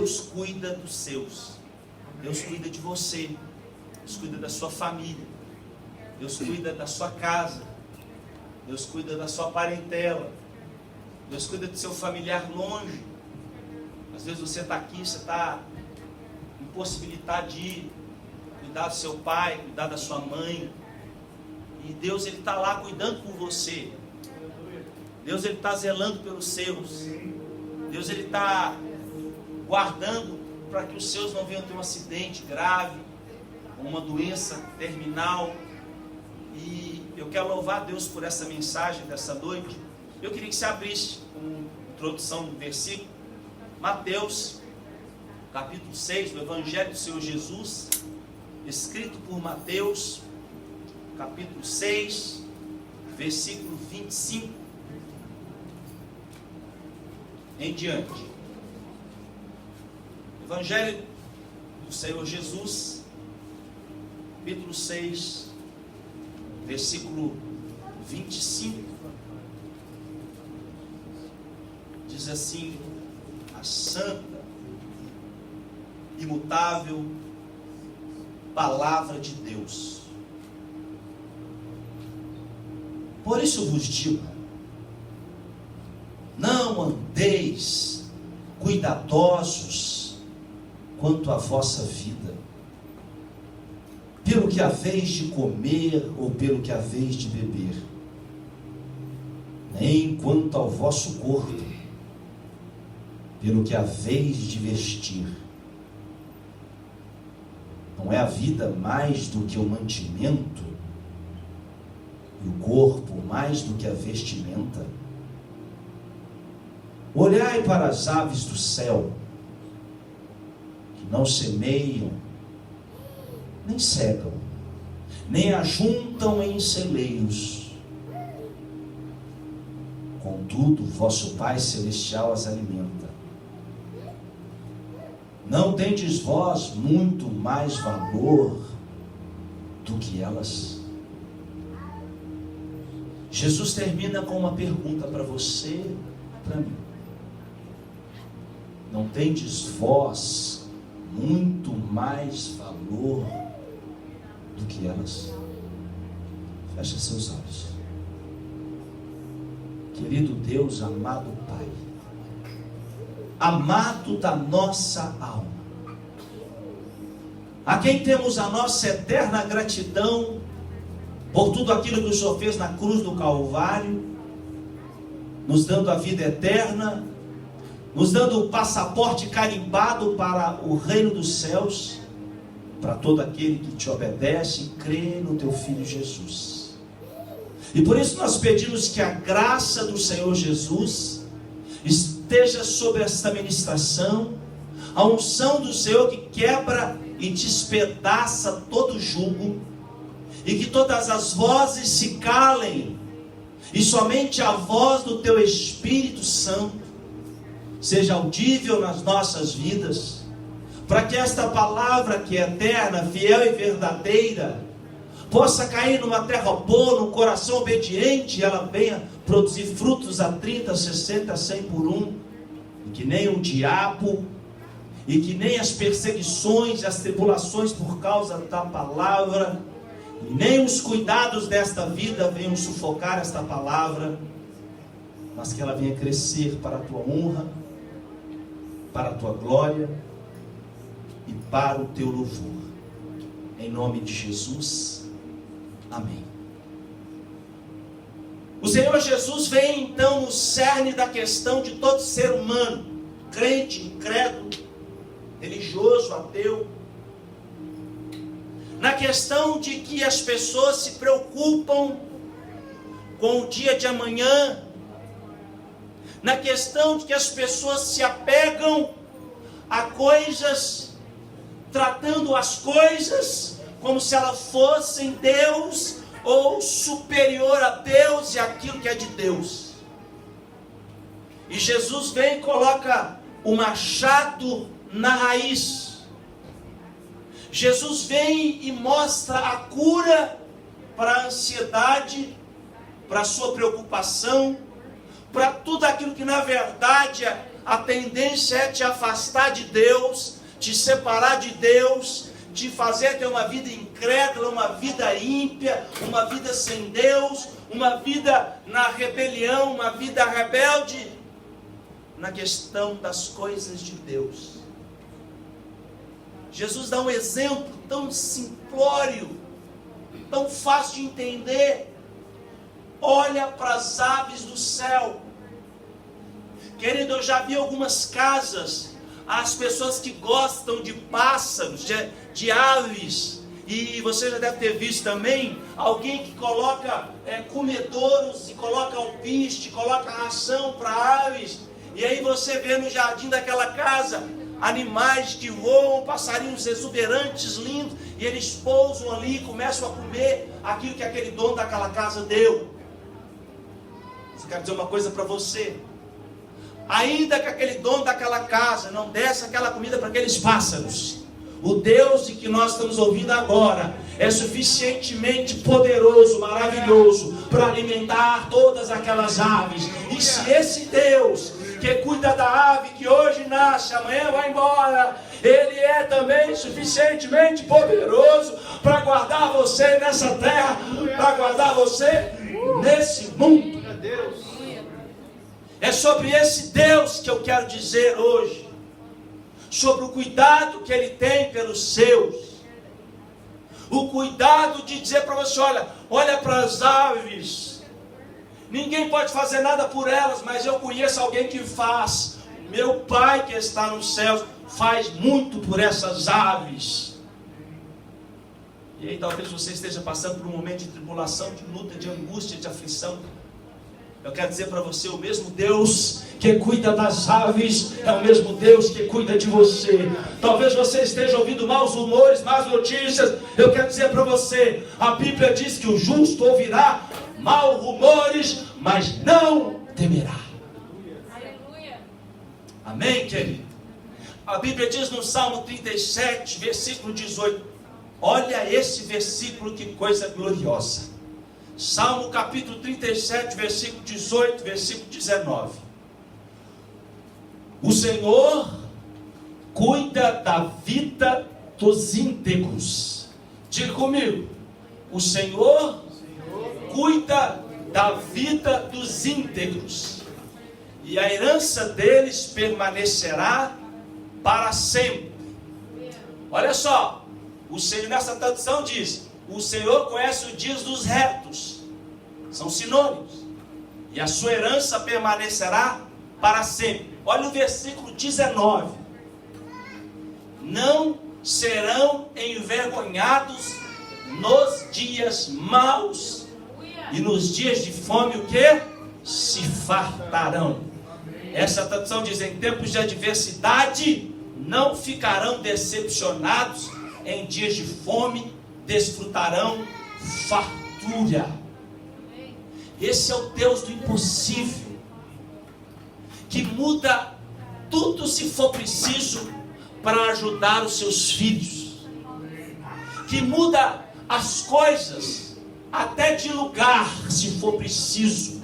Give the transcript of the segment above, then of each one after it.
Deus cuida dos seus. Deus cuida de você. Deus cuida da sua família. Deus cuida da sua casa. Deus cuida da sua parentela. Deus cuida do seu familiar longe. Às vezes você está aqui, você está impossibilitado de ir cuidar do seu pai, cuidar da sua mãe. E Deus, Ele está lá cuidando por você. Deus, Ele está zelando pelos seus. Deus, Ele está guardando para que os seus não venham ter um acidente grave, uma doença terminal. E eu quero louvar a Deus por essa mensagem dessa noite. Eu queria que você abrisse como introdução do versículo, Mateus, capítulo 6, do Evangelho do Senhor Jesus, escrito por Mateus, capítulo 6, versículo 25 em diante. Evangelho do Senhor Jesus, capítulo 6, versículo 25, diz assim: a santa, imutável palavra de Deus. Por isso vos digo, não andeis cuidadosos quanto à vossa vida, pelo que haveis de comer ou pelo que haveis de beber, nem quanto ao vosso corpo, pelo que haveis de vestir. Não é a vida mais do que o mantimento, e o corpo mais do que a vestimenta? Olhai para as aves do céu, que não semeiam, nem cegam, nem ajuntam em celeiros. Contudo, vosso Pai Celestial as alimenta. Não tendes vós muito mais valor do que elas? Jesus termina com uma pergunta para você e para mim. Não tendes vós muito mais valor do que elas? Feche seus olhos. Querido Deus, amado Pai, amado da nossa alma, a quem temos a nossa eterna gratidão por tudo aquilo que o Senhor fez na cruz do Calvário, nos dando a vida eterna, nos dando o passaporte carimbado para o reino dos céus, para todo aquele que te obedece e crê no teu Filho Jesus. E por isso nós pedimos que a graça do Senhor Jesus esteja sobre esta ministração, a unção do Senhor que quebra e despedaça todo jugo, e que todas as vozes se calem, e somente a voz do teu Espírito Santo seja audível nas nossas vidas, para que esta palavra que é eterna, fiel e verdadeira, possa cair numa terra boa, num coração obediente, e ela venha produzir frutos a 30, 60, 100 por um, e que nem o diabo, e que nem as perseguições e as tribulações por causa da palavra, e nem os cuidados desta vida venham sufocar esta palavra, mas que ela venha crescer para a tua honra, para a tua glória e para o teu louvor. Em nome de Jesus, amém. O Senhor Jesus vem então no cerne da questão de todo ser humano, crente, incrédulo, religioso, ateu, na questão de que as pessoas se preocupam com o dia de amanhã, na questão de que as pessoas se apegam a coisas, tratando as coisas como se elas fossem Deus, ou superior a Deus e aquilo que é de Deus. E Jesus vem e coloca o machado na raiz. Jesus vem e mostra a cura para a ansiedade, para a sua preocupação, para tudo aquilo que na verdade a tendência é te afastar de Deus, te separar de Deus, te fazer ter uma vida incrédula, uma vida ímpia, uma vida sem Deus, uma vida na rebelião, uma vida rebelde na questão das coisas de Deus. Jesus dá um exemplo tão simplório, tão fácil de entender. Olha para as aves do céu. Querido, eu já vi algumas casas, as pessoas que gostam de pássaros, de aves, e você já deve ter visto também, alguém que coloca comedouros, e coloca alpiste, coloca ração para aves, e aí você vê no jardim daquela casa, animais que voam, passarinhos exuberantes, lindos, e eles pousam ali e começam a comer aquilo que aquele dono daquela casa deu. Eu quero dizer uma coisa para você: ainda que aquele dono daquela casa não desse aquela comida para aqueles pássaros, o Deus de que nós estamos ouvindo agora é suficientemente poderoso, maravilhoso, para alimentar todas aquelas aves. E se esse Deus que cuida da ave que hoje nasce, amanhã vai embora, Ele é também suficientemente poderoso para guardar você nessa terra, para guardar você nesse mundo. É sobre esse Deus que eu quero dizer hoje, sobre o cuidado que Ele tem pelos seus, o cuidado de dizer para você: olha para as aves, ninguém pode fazer nada por elas, mas eu conheço alguém que faz. Meu Pai que está nos céus faz muito por essas aves. E aí talvez você esteja passando por um momento de tribulação, de luta, de angústia, de aflição. Eu quero dizer para você: o mesmo Deus que cuida das aves é o mesmo Deus que cuida de você. Talvez você esteja ouvindo maus rumores, más notícias. Eu quero dizer para você: a Bíblia diz que o justo ouvirá maus rumores, mas não temerá. Aleluia. Amém, querido? A Bíblia diz no Salmo 37, versículo 18. Olha esse versículo, que coisa gloriosa. Salmo capítulo 37, versículo 18, versículo 19. O Senhor cuida da vida dos íntegros. Diga comigo: o Senhor cuida da vida dos íntegros, e a herança deles permanecerá para sempre. Olha só, o Senhor, nessa tradução diz: o Senhor conhece os dias dos retos. São sinônimos. E a sua herança permanecerá para sempre. Olha o versículo 19. Não serão envergonhados nos dias maus, e nos dias de fome o que? Se fartarão. Essa tradução diz: em tempos de adversidade não ficarão decepcionados, em dias de fome desfrutarão fartura. Esse é o Deus do impossível, que muda tudo se for preciso para ajudar os seus filhos, que muda as coisas até de lugar se for preciso,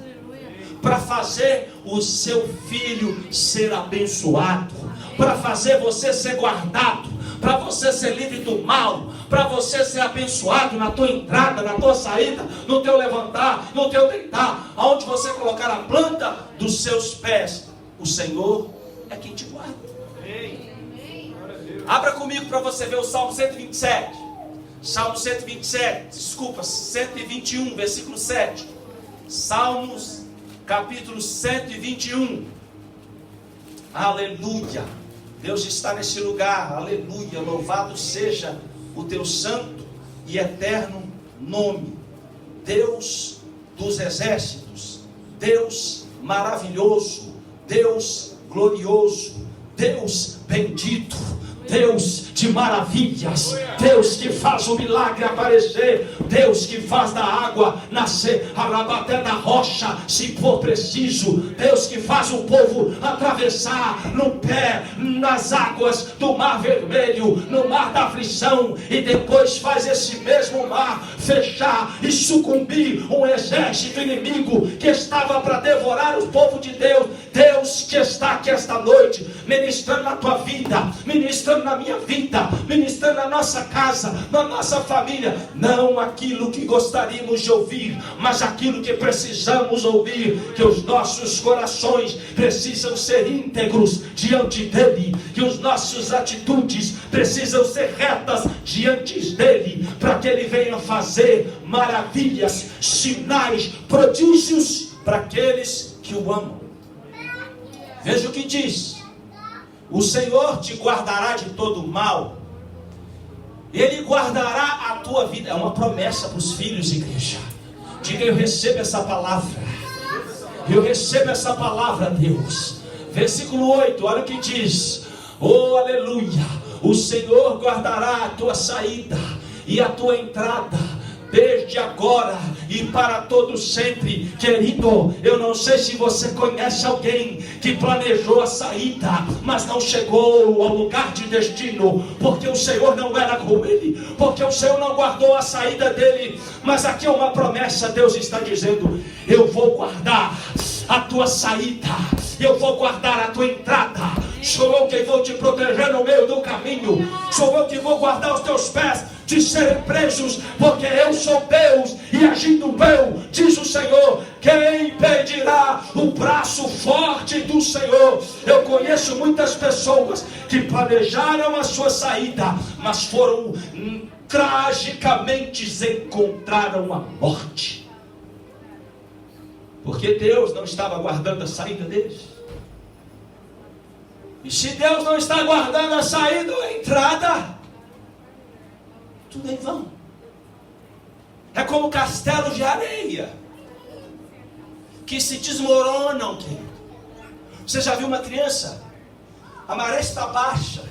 para fazer o seu filho ser abençoado, para fazer você ser guardado, para você ser livre do mal, para você ser abençoado na tua entrada, na tua saída, no teu levantar, no teu deitar, aonde você colocar a planta dos seus pés. O Senhor é quem te guarda. Abra comigo para você ver o Salmo 127. Salmo 121, versículo 7. Salmos, capítulo 121. Aleluia. Deus está nesse lugar, aleluia. Louvado seja o teu santo e eterno nome. Deus dos exércitos, Deus maravilhoso, Deus glorioso, Deus bendito, Deus de maravilhas, Deus que faz o milagre aparecer, Deus que faz da água nascer, até da rocha, se for preciso. Deus que faz o povo atravessar no pé, nas águas do mar vermelho, no mar da aflição, e depois faz esse mesmo mar fechar e sucumbir um exército inimigo que estava para devorar o povo de Deus. Deus que está aqui esta noite, ministrando na tua vida, ministrando na minha vida, ministrando na nossa casa, na nossa família, não aquilo que gostaríamos de ouvir, mas aquilo que precisamos ouvir, que os nossos corações precisam ser íntegros diante dele, que as nossas atitudes precisam ser retas diante dele, para que ele venha fazer maravilhas, sinais, prodígios para aqueles que o amam. Veja o que diz: o Senhor te guardará de todo mal, Ele guardará a tua vida. É uma promessa para os filhos, igreja. Diga: eu recebo essa palavra, eu recebo essa palavra, Deus. Versículo 8, olha o que diz: oh aleluia, o Senhor guardará a tua saída e a tua entrada, desde agora e para todo sempre. Querido, eu não sei se você conhece alguém que planejou a saída, mas não chegou ao lugar de destino, porque o Senhor não era com ele, porque o Senhor não guardou a saída dele. Mas aqui é uma promessa. Deus está dizendo: eu vou guardar a tua saída, eu vou guardar a tua entrada. Sou eu quem vou te proteger no meio do caminho, sou eu que vou guardar os teus pés de serem presos, porque eu sou Deus, e agindo eu, diz o Senhor, quem impedirá o braço forte do Senhor? Eu conheço muitas pessoas que planejaram a sua saída, mas foram tragicamente encontraram a morte, porque Deus não estava guardando a saída deles. E se Deus não está guardando a saída ou a entrada, tudo é em vão. É como castelos de areia que se desmoronam, querido. Você já viu uma criança? A maré está baixa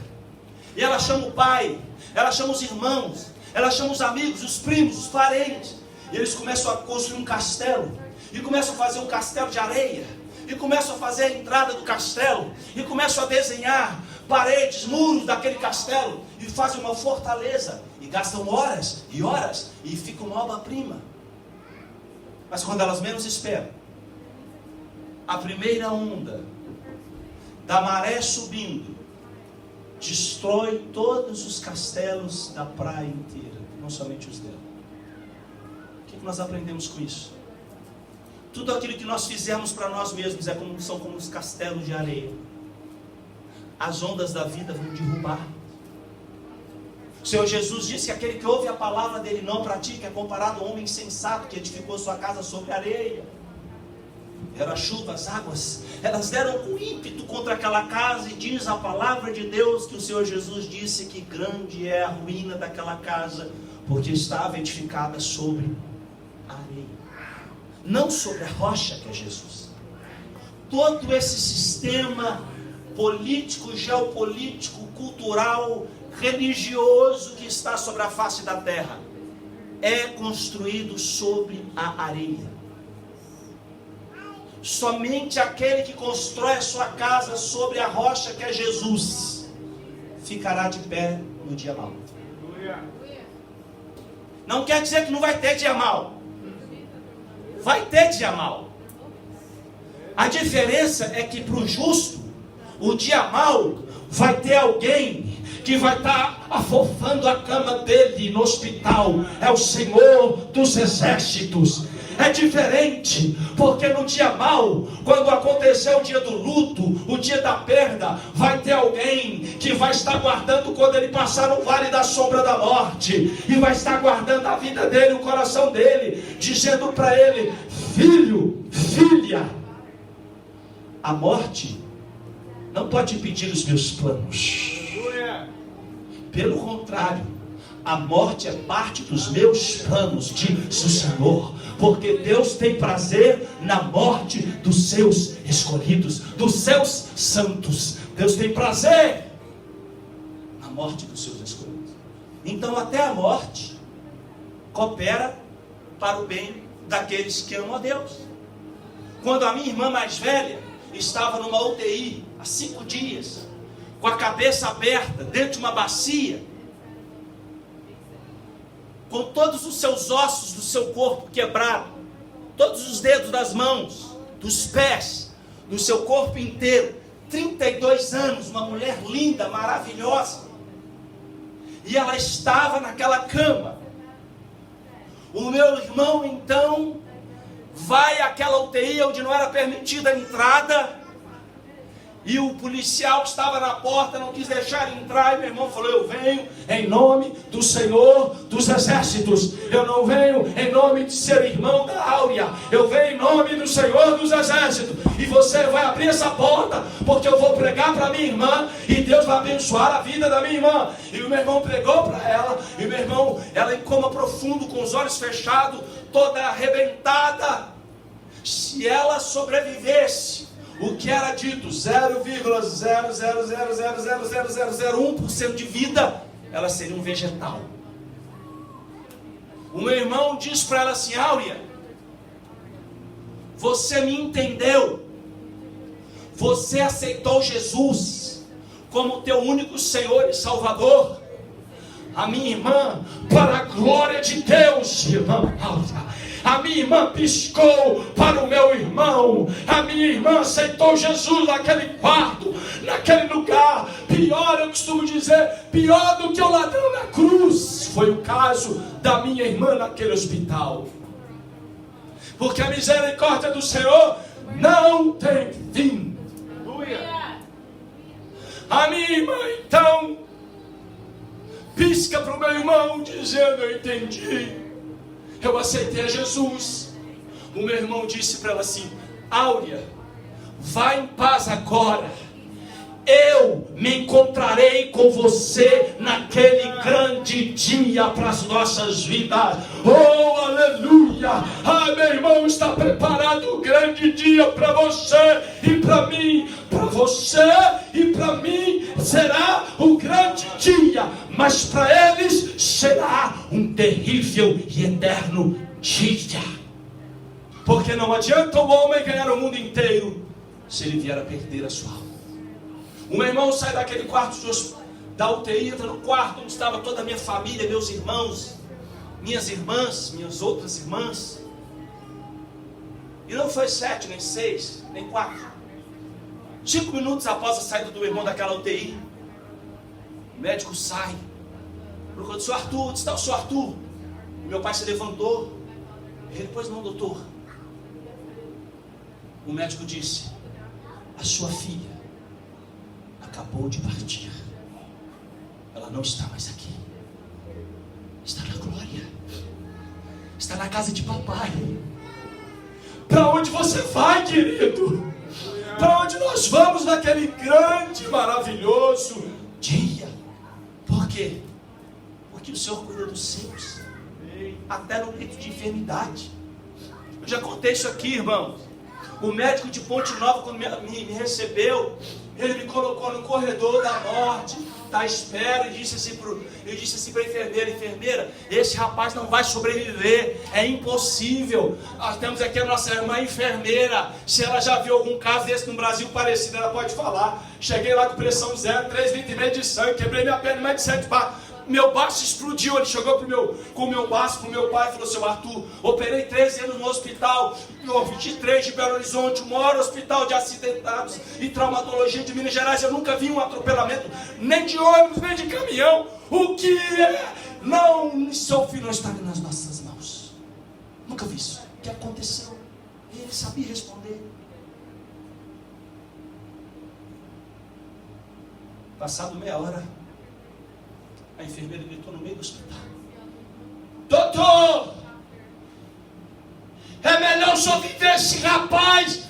e ela chama o pai, ela chama os irmãos, ela chama os amigos, os primos, os parentes, e eles começam a construir um castelo, e começam a fazer um castelo de areia, e começam a fazer a entrada do castelo, e começam a desenhar paredes, muros daquele castelo, e fazem uma fortaleza, e gastam horas e horas, e fica uma obra-prima. Mas quando elas menos esperam, a primeira onda da maré subindo destrói todos os castelos da praia inteira, não somente os dela. O que nós aprendemos com isso? Tudo aquilo que nós fizermos para nós mesmos são como os castelos de areia. As ondas da vida vão derrubar. O Senhor Jesus disse que aquele que ouve a palavra dele não pratica é comparado a um homem insensato que edificou sua casa sobre areia. Era a chuva, as águas, elas deram um ímpeto contra aquela casa, e diz a palavra de Deus que o Senhor Jesus disse que grande é a ruína daquela casa, porque estava edificada sobre areia, não sobre a rocha que é Jesus. Todo esse sistema político, geopolítico, cultural, religioso que está sobre a face da terra é construído sobre a areia. Somente aquele que constrói a sua casa sobre a rocha que é Jesus ficará de pé no dia mau. Não quer dizer que não vai ter dia mau. Vai ter dia mau. A diferença é que para o justo, o dia mau vai ter alguém que vai estar afofando a cama dele no hospital. É o Senhor dos exércitos. É diferente, porque no dia mau, quando acontecer o dia do luto, o dia da perda, vai ter alguém que vai estar guardando quando ele passar no vale da sombra da morte, e vai estar guardando a vida dele, o coração dele, dizendo para ele: filho, filha, a morte não pode impedir os meus planos. Pelo contrário, a morte é parte dos meus planos, diz o Senhor, porque Deus tem prazer na morte dos seus escolhidos, dos seus santos. Deus tem prazer na morte dos seus escolhidos. Então até a morte coopera para o bem daqueles que amam a Deus. Quando a minha irmã mais velha estava numa UTI há 5 dias, com a cabeça aberta, dentro de uma bacia, com todos os seus ossos do seu corpo quebrado, todos os dedos das mãos, dos pés, do seu corpo inteiro, 32 anos, uma mulher linda, maravilhosa, e ela estava naquela cama. O meu irmão então vai àquela UTI onde não era permitida a entrada, e o policial que estava na porta não quis deixar entrar, e meu irmão falou: eu venho em nome do Senhor dos Exércitos, eu não venho em nome de ser irmão da Áurea, eu venho em nome do Senhor dos Exércitos, e você vai abrir essa porta, porque eu vou pregar para minha irmã, e Deus vai abençoar a vida da minha irmã. E o meu irmão pregou para ela, e meu irmão, ela em coma profundo, com os olhos fechados, toda arrebentada. Se ela sobrevivesse, o que era dito 0,000000001% de vida, ela seria um vegetal. O meu irmão disse para ela assim: Áurea, você me entendeu, você aceitou Jesus como teu único Senhor e Salvador. A minha irmã, para a glória de Deus, irmã Áurea, a minha irmã piscou para o meu irmão. A minha irmã aceitou Jesus naquele quarto, naquele lugar. Pior, eu costumo dizer, pior do que o ladrão na cruz foi o caso da minha irmã naquele hospital. Porque a misericórdia do Senhor não tem fim. A minha irmã então pisca para o meu irmão dizendo: eu entendi, eu aceitei a Jesus. O meu irmão disse para ela assim: Áurea, vá em paz agora, eu me encontrarei com você naquele grande dia para as nossas vidas. Oh, aleluia! Ah, meu irmão, está preparado o grande dia para você e para mim. Para você e para mim será um grande dia, mas para eles será um terrível e eterno dia. Porque não adianta o homem ganhar o mundo inteiro se ele vier a perder a sua alma. O meu irmão sai daquele quarto da UTI, entra no quarto onde estava toda a minha família, meus irmãos, minhas irmãs, minhas outras irmãs. E não foi 7, nem 6, nem 4. 5 minutos após a saída do meu irmão daquela UTI, o médico sai, procurou: Sr. Arthur, onde está o Sr. Arthur? O meu pai se levantou. Ele: pois não, doutor. O médico disse: a sua filha acabou de partir, ela não está mais aqui, está na glória, está na casa de papai. Para onde você vai, querido? Para onde nós vamos naquele grande, maravilhoso dia? Por quê? Porque o Senhor cuida dos seus, até no leito de enfermidade. Eu já contei isso aqui, irmãos. O médico de Ponte Nova, quando me recebeu, ele me colocou no corredor da morte, da espera, e disse assim para a enfermeira: esse rapaz não vai sobreviver, é impossível. Nós temos aqui a nossa irmã enfermeira, se ela já viu algum caso desse no Brasil parecido, ela pode falar. Cheguei lá com pressão 0, 3,5 litros de sangue, quebrei minha perna mais de 7 partes. Meu baço explodiu. Ele chegou com o meu baço para o meu pai e falou: seu Arthur, operei 13 anos no hospital, 23 de Belo Horizonte, o maior hospital de acidentados e traumatologia de Minas Gerais. Eu nunca vi um atropelamento, nem de ônibus, nem de caminhão. O que é? Não, seu filho não está nas nossas mãos. Nunca vi isso. O que aconteceu? Ele sabia responder. Passado meia hora, a enfermeira gritou no meio do hospital: doutor, é melhor só viver esse rapaz,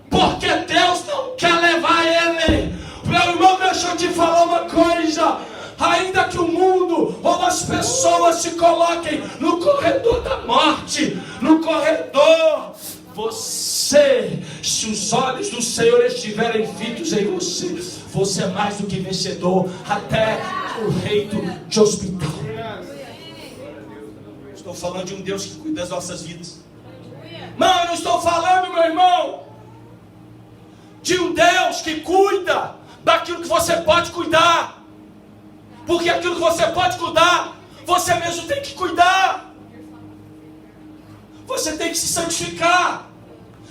porque Deus não quer levar ele. Meu irmão, deixa eu te falar uma coisa. Ainda que o mundo ou as pessoas se coloquem no corredor da morte, no corredor, você, se os olhos do Senhor estiverem fitos em você, você é mais do que vencedor, até o leito de hospital. Estou falando de um Deus que cuida das nossas vidas. Não, eu não estou falando, meu irmão, de um Deus que cuida daquilo que você pode cuidar. Porque aquilo que você pode cuidar, você mesmo tem que cuidar. Você tem que se santificar.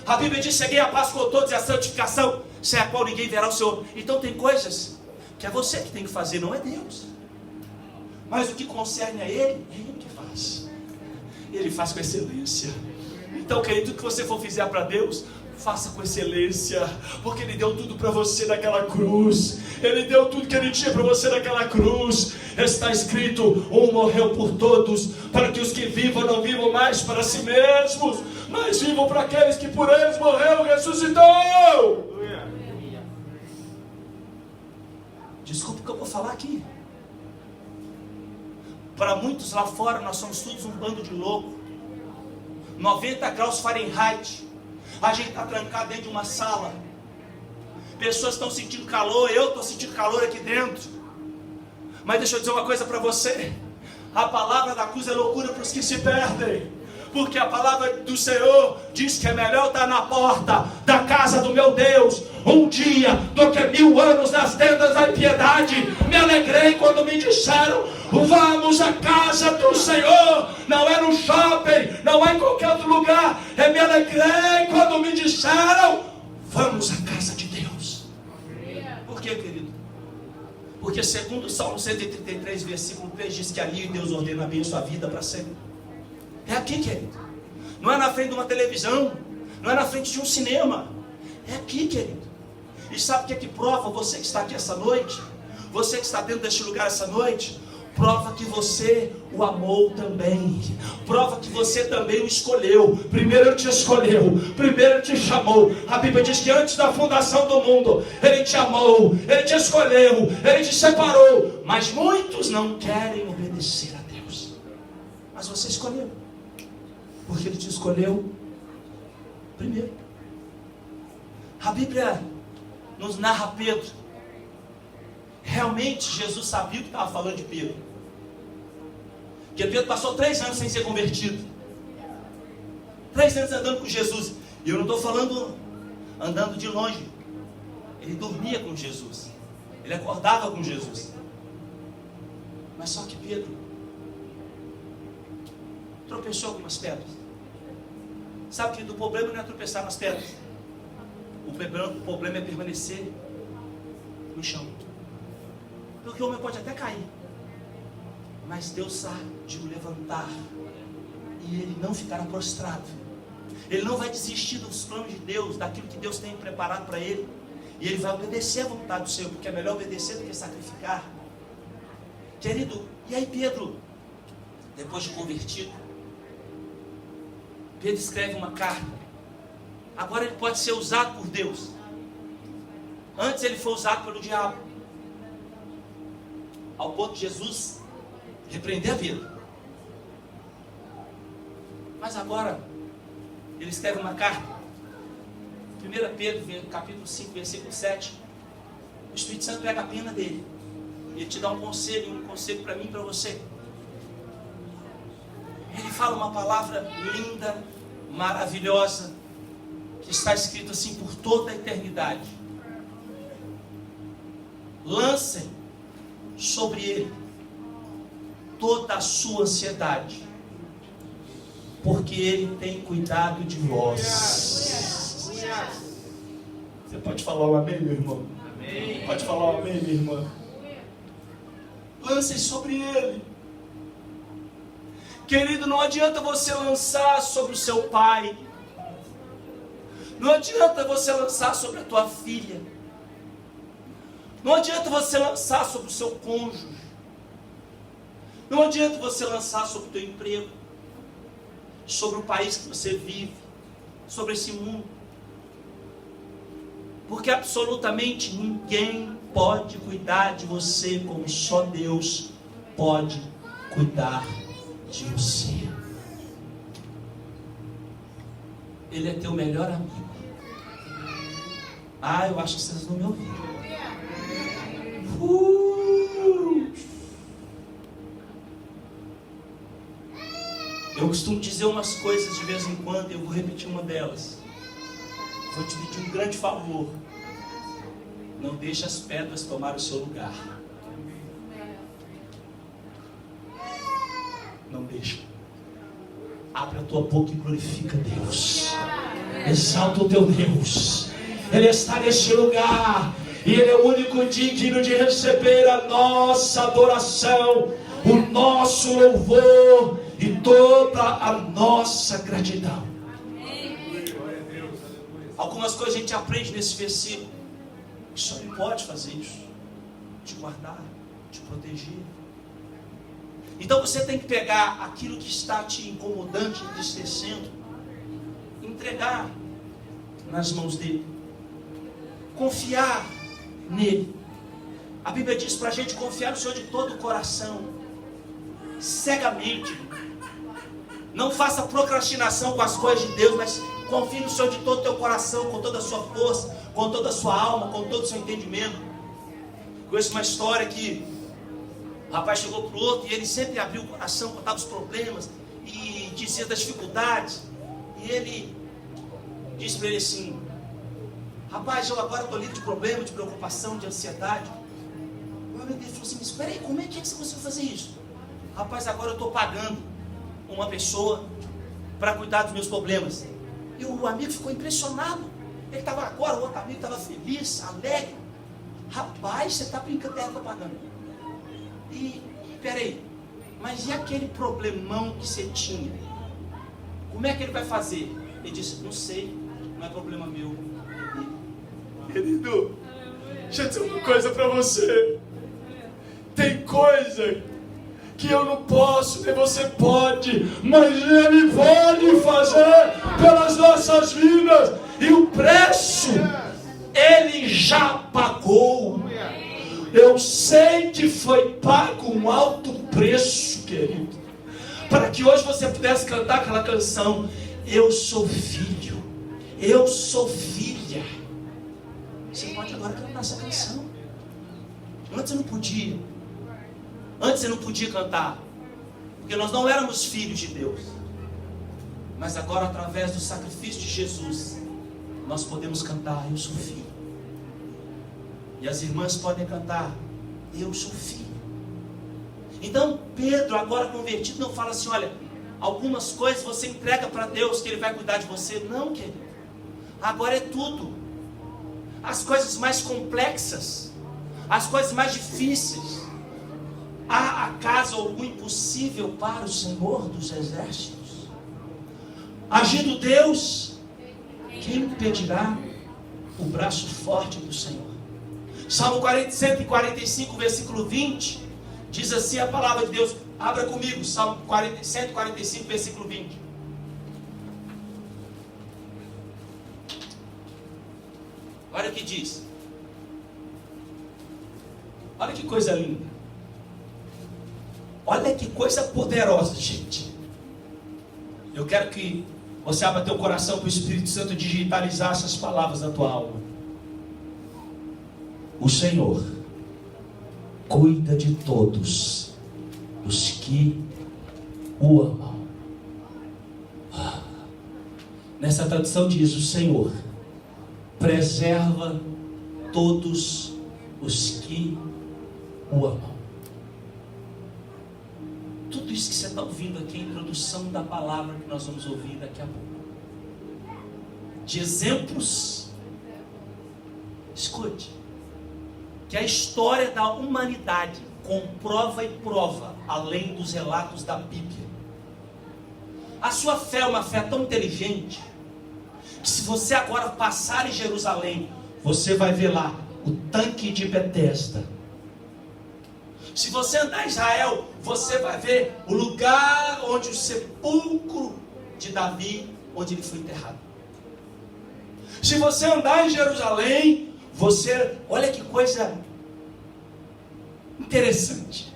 A Bíblia diz: cheguei a paz com todos e a santificação, sem a qual ninguém verá o Senhor. Então tem coisas que é você que tem que fazer, não é Deus. Mas o que concerne a Ele, é Ele que faz. Ele faz com excelência. Então, querido, tudo que você for fizer para Deus, faça com excelência, porque Ele deu tudo para você naquela cruz. Ele deu tudo que Ele tinha para você naquela cruz. Está escrito: um morreu por todos, para que os que vivam não vivam mais para si mesmos, mas vivam para aqueles que por eles morreram e ressuscitou. Desculpa o que eu vou falar aqui. Para muitos lá fora, nós somos todos um bando de louco. 90 graus Fahrenheit. A gente está trancado dentro de uma sala. Pessoas estão sentindo calor, eu estou sentindo calor aqui dentro. Mas deixa eu dizer uma coisa para você. A palavra da cruz é loucura para os que se perdem. Porque a palavra do Senhor diz que é melhor estar na porta da casa do meu Deus um dia do que 1000 anos nas tendas da impiedade. Me alegrei quando me disseram: vamos à casa do Senhor. Não é no shopping, não é em qualquer outro lugar. Me alegrei quando me disseram: vamos à casa de Deus. Por quê, querido? Porque segundo o Salmo 133, versículo 3, diz que ali Deus ordena bem a sua vida para sempre. É aqui, querido. Não é na frente de uma televisão, não é na frente de um cinema. É aqui, querido. E sabe o que é que prova você que está aqui essa noite? Você que está dentro deste lugar essa noite? Prova que você o amou também. Prova que você também o escolheu. Primeiro Ele te escolheu, primeiro Ele te chamou. A Bíblia diz que antes da fundação do mundo Ele te amou, Ele te escolheu, Ele te separou. Mas muitos não querem obedecer a Deus. Mas você escolheu, porque Ele te escolheu primeiro. A Bíblia nos narra Pedro. Realmente Jesus sabia o que estava falando de Pedro. Porque Pedro passou 3 anos sem ser convertido. 3 anos andando com Jesus. E eu não estou falando andando de longe. Ele dormia com Jesus. Ele acordava com Jesus. Mas só que Pedro tropeçou algumas pedras. Sabe que o problema não é tropeçar nas pedras. O problema é permanecer no chão. Porque o homem pode até cair, mas Deus há de o levantar, e ele não ficará prostrado. Ele não vai desistir dos planos de Deus, daquilo que Deus tem preparado para ele. E ele vai obedecer à vontade do Senhor, porque é melhor obedecer do que sacrificar. Querido, e aí Pedro, depois de convertido, Pedro escreve uma carta. Agora ele pode ser usado por Deus. Antes ele foi usado pelo diabo, ao ponto de Jesus repreender a Pedro. Mas agora ele escreve uma carta. 1 Pedro, capítulo 5, versículo 7. O Espírito Santo pega a pena dele e ele te dá um conselho para mim e para você. Ele fala uma palavra linda, maravilhosa, que está escrito assim por toda a eternidade. Lancem sobre ele toda a sua ansiedade, porque ele tem cuidado de vós. Você pode falar um amém, meu irmão? Amém. Pode falar um amém, minha irmã? Lancem sobre ele. Querido, não adianta você lançar sobre o seu pai, não adianta você lançar sobre a tua filha, não adianta você lançar sobre o seu cônjuge, não adianta você lançar sobre o teu emprego, sobre o país que você vive, sobre esse mundo, porque absolutamente ninguém pode cuidar de você como só Deus pode cuidar de você. Ele é teu melhor amigo. Eu acho que vocês não me ouviram. Eu costumo dizer umas coisas de vez em quando e eu vou repetir uma delas. Vou te pedir um grande favor. Não deixe as pedras tomar o seu lugar. Não deixa. Abre a tua boca e glorifica Deus. Exalta o teu Deus. Ele está neste lugar. E Ele é o único digno de receber a nossa adoração, o nosso louvor e toda a nossa gratidão. Algumas coisas a gente aprende nesse versículo. O Senhor não pode fazer isso. Te guardar, te proteger. Então você tem que pegar aquilo que está te incomodando, te entristecendo, entregar nas mãos dele. Confiar nele. A Bíblia diz para a gente confiar no Senhor de todo o coração, cegamente. Não faça procrastinação com as coisas de Deus, mas confie no Senhor de todo o teu coração, com toda a sua força, com toda a sua alma, com todo o seu entendimento. Conheço uma história que o rapaz chegou para o outro e ele sempre abriu o coração, contava os problemas e dizia das dificuldades. E ele disse para ele assim: rapaz, eu agora estou livre de problema, de preocupação, de ansiedade. O amigo dele falou assim: mas espera aí, como é que você conseguiu fazer isso? Rapaz, agora eu estou pagando uma pessoa para cuidar dos meus problemas. E o amigo ficou impressionado. Ele estava agora, o outro amigo estava feliz, alegre. Rapaz, você está brincando, está pagando. E, peraí, mas e aquele problemão que você tinha? Como é que ele vai fazer? Ele disse: não sei, não é problema meu. Querido, deixa eu dizer uma coisa para você. Tem coisa que eu não posso, nem você pode, mas Ele pode fazer pelas nossas vidas. E o preço, Ele já pagou. Eu sei que foi pago um alto preço, querido, para que hoje você pudesse cantar aquela canção: eu sou filho, eu sou filha. Você pode agora cantar essa canção. Antes você não podia. Antes você não podia cantar, porque nós não éramos filhos de Deus. Mas agora, através do sacrifício de Jesus, nós podemos cantar: eu sou filho. E as irmãs podem cantar: eu sou filho. Então Pedro, agora convertido, não fala assim: olha, algumas coisas você entrega para Deus, que Ele vai cuidar de você. Não, querido. Agora é tudo. As coisas mais complexas, as coisas mais difíceis. Há acaso algum impossível para o Senhor dos Exércitos? Agindo Deus, quem impedirá o braço forte do Senhor? Salmo 145, versículo 20, diz assim a palavra de Deus. Abra comigo, Salmo 145, versículo 20. Olha o que diz. Olha que coisa linda. Olha que coisa poderosa, gente. Eu quero que você abra teu coração para o Espírito Santo digitalizar essas palavras da tua alma. O Senhor cuida de todos os que o amam. Nessa tradução diz: o Senhor preserva todos os que o amam. Tudo isso que você está ouvindo aqui é a introdução da palavra que nós vamos ouvir daqui a pouco. De exemplos, escute, que a história da humanidade comprova e prova, além dos relatos da Bíblia. A sua fé é uma fé tão inteligente, que se você agora passar em Jerusalém, você vai ver lá o tanque de Betesda. Se você andar em Israel, você vai ver o lugar onde o sepulcro de Davi, onde ele foi enterrado. Se você andar em Jerusalém, você, olha que coisa interessante.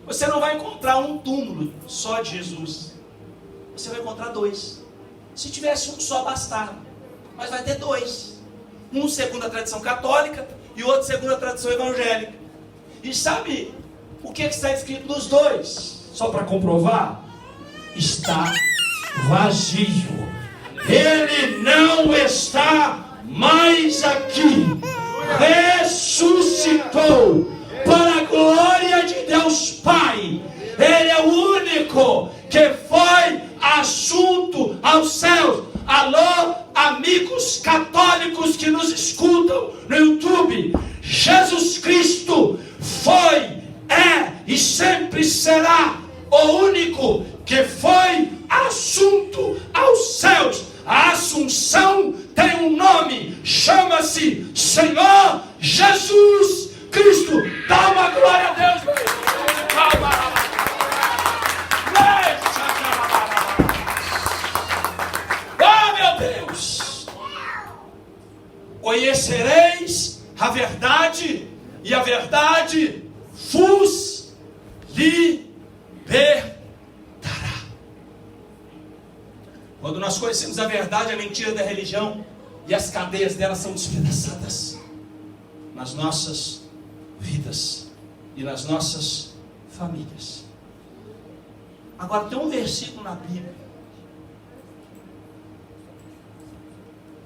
Você não vai encontrar um túmulo só de Jesus. Você vai encontrar dois. Se tivesse um só, bastava. Mas vai ter dois. Um segundo a tradição católica e outro segundo a tradição evangélica. E sabe o que está escrito nos dois? Só para comprovar. está vazio. Ele não está mais aqui. Ressuscitou para a glória de Deus Pai. Ele é o único que foi assunto aos céus. Alô, amigos católicos que nos escutam no YouTube. Jesus Cristo foi, é e sempre será o único que foi assunto aos céus. A assunção tem um nome, chama-se Senhor Jesus Cristo. Dá uma glória a Deus, meu irmão. Oh, meu Deus! Conhecereis a verdade, e a verdade vos libertará. Quando nós conhecemos a verdade, a mentira da religião e as cadeias dela são despedaçadas nas nossas vidas e nas nossas famílias. Agora tem um versículo na Bíblia.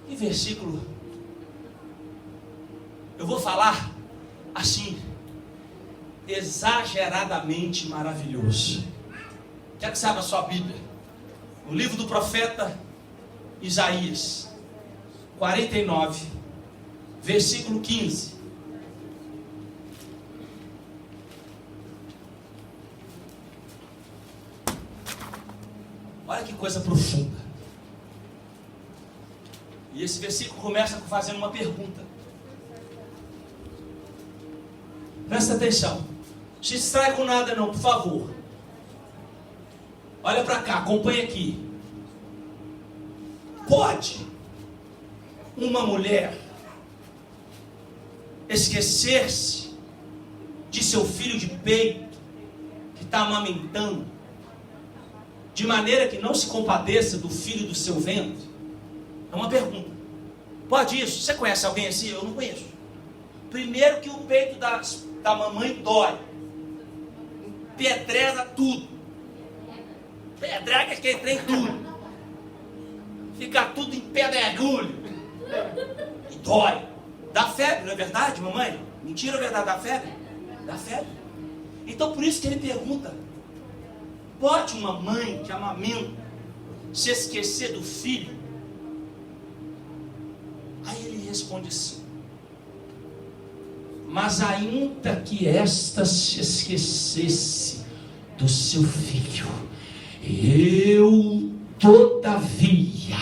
Que versículo? Eu vou falar assim, exageradamente maravilhoso. Quero que você abra a sua Bíblia. O livro do profeta Isaías, 49, versículo 15. Olha que coisa profunda. E esse versículo começa fazendo uma pergunta. Presta atenção. Não se distrai com nada não, por favor. Olha para cá, acompanha aqui. Pode uma mulher esquecer-se de seu filho de peito, que está amamentando, de maneira que não se compadeça do filho do seu ventre? É uma pergunta. Pode isso? Você conhece alguém assim? Eu não conheço. Primeiro que o peito da mamãe dói. Pedreza tudo. Pedrega que trem tudo. Fica tudo em pedregulho. E dói. Dá febre, não é verdade, mamãe? Mentira, é verdade? Dá febre? Dá febre. Então por isso que ele pergunta: pode uma mãe que amamenta se esquecer do filho? Aí ele responde assim: mas ainda que esta se esquecesse do seu filho, eu todavia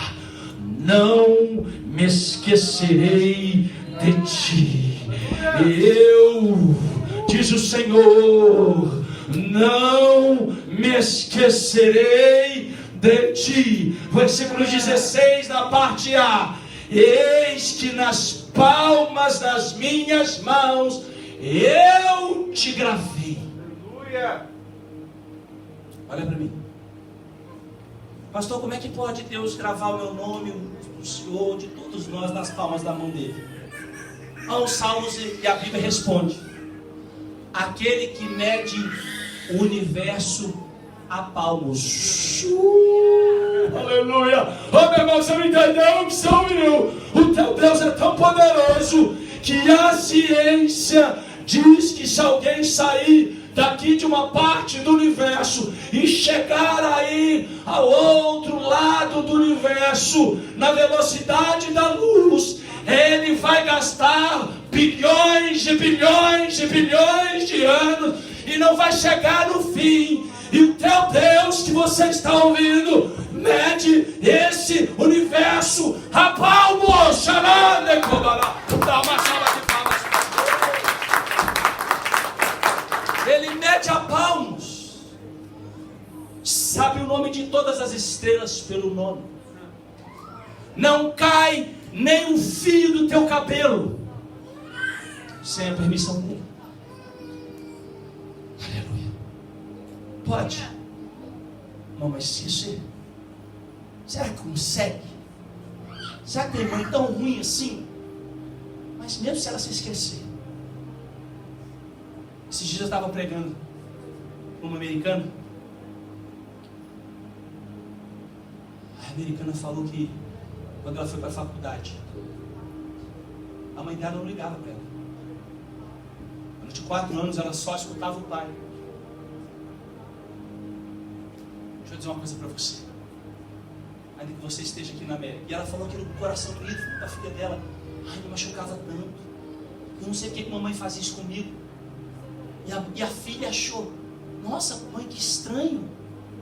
não me esquecerei de ti. Eu, diz o Senhor, não me esquecerei de ti. Versículo 16, na parte A: eis que nas palmas das minhas mãos eu te gravei. Aleluia. Olha para mim. Pastor, como é que pode Deus gravar o meu nome, o Senhor, de todos nós, nas palmas da mão dele? Há uns salmos e a Bíblia responde: aquele que mede o universo a palmos. Aleluia. Oh, meu irmão, você não entendeu o que você ouviu? O teu Deus é tão poderoso que a ciência diz que se alguém sair daqui de uma parte do universo e chegar aí ao outro lado do universo na velocidade da luz, ele vai gastar bilhões e bilhões e bilhões de anos e não vai chegar no fim. E o teu Deus que você está ouvindo mede esse universo a palmos. Dá uma salva de palmas. Ele mede a palmos. Sabe o nome de todas as estrelas pelo nome. Não cai nem um fio do teu cabelo sem a permissão dele. Aleluia. Pode. Não, mas se será que consegue? Será que tem mãe tão ruim assim? Mas mesmo se ela se esquecer. Esses dias eu estava pregando para uma americana. americana falou que quando ela foi para a faculdade, a mãe dela não ligava para ela. Durante 4 anos ela só escutava o pai. Deixa eu dizer uma coisa para você. Ainda que você esteja aqui na América. E ela falou aquilo com o coração doído da filha dela. Ai, me machucava tanto. Eu não sei porque que mamãe faz isso comigo. E a filha achou, nossa mãe, que estranho,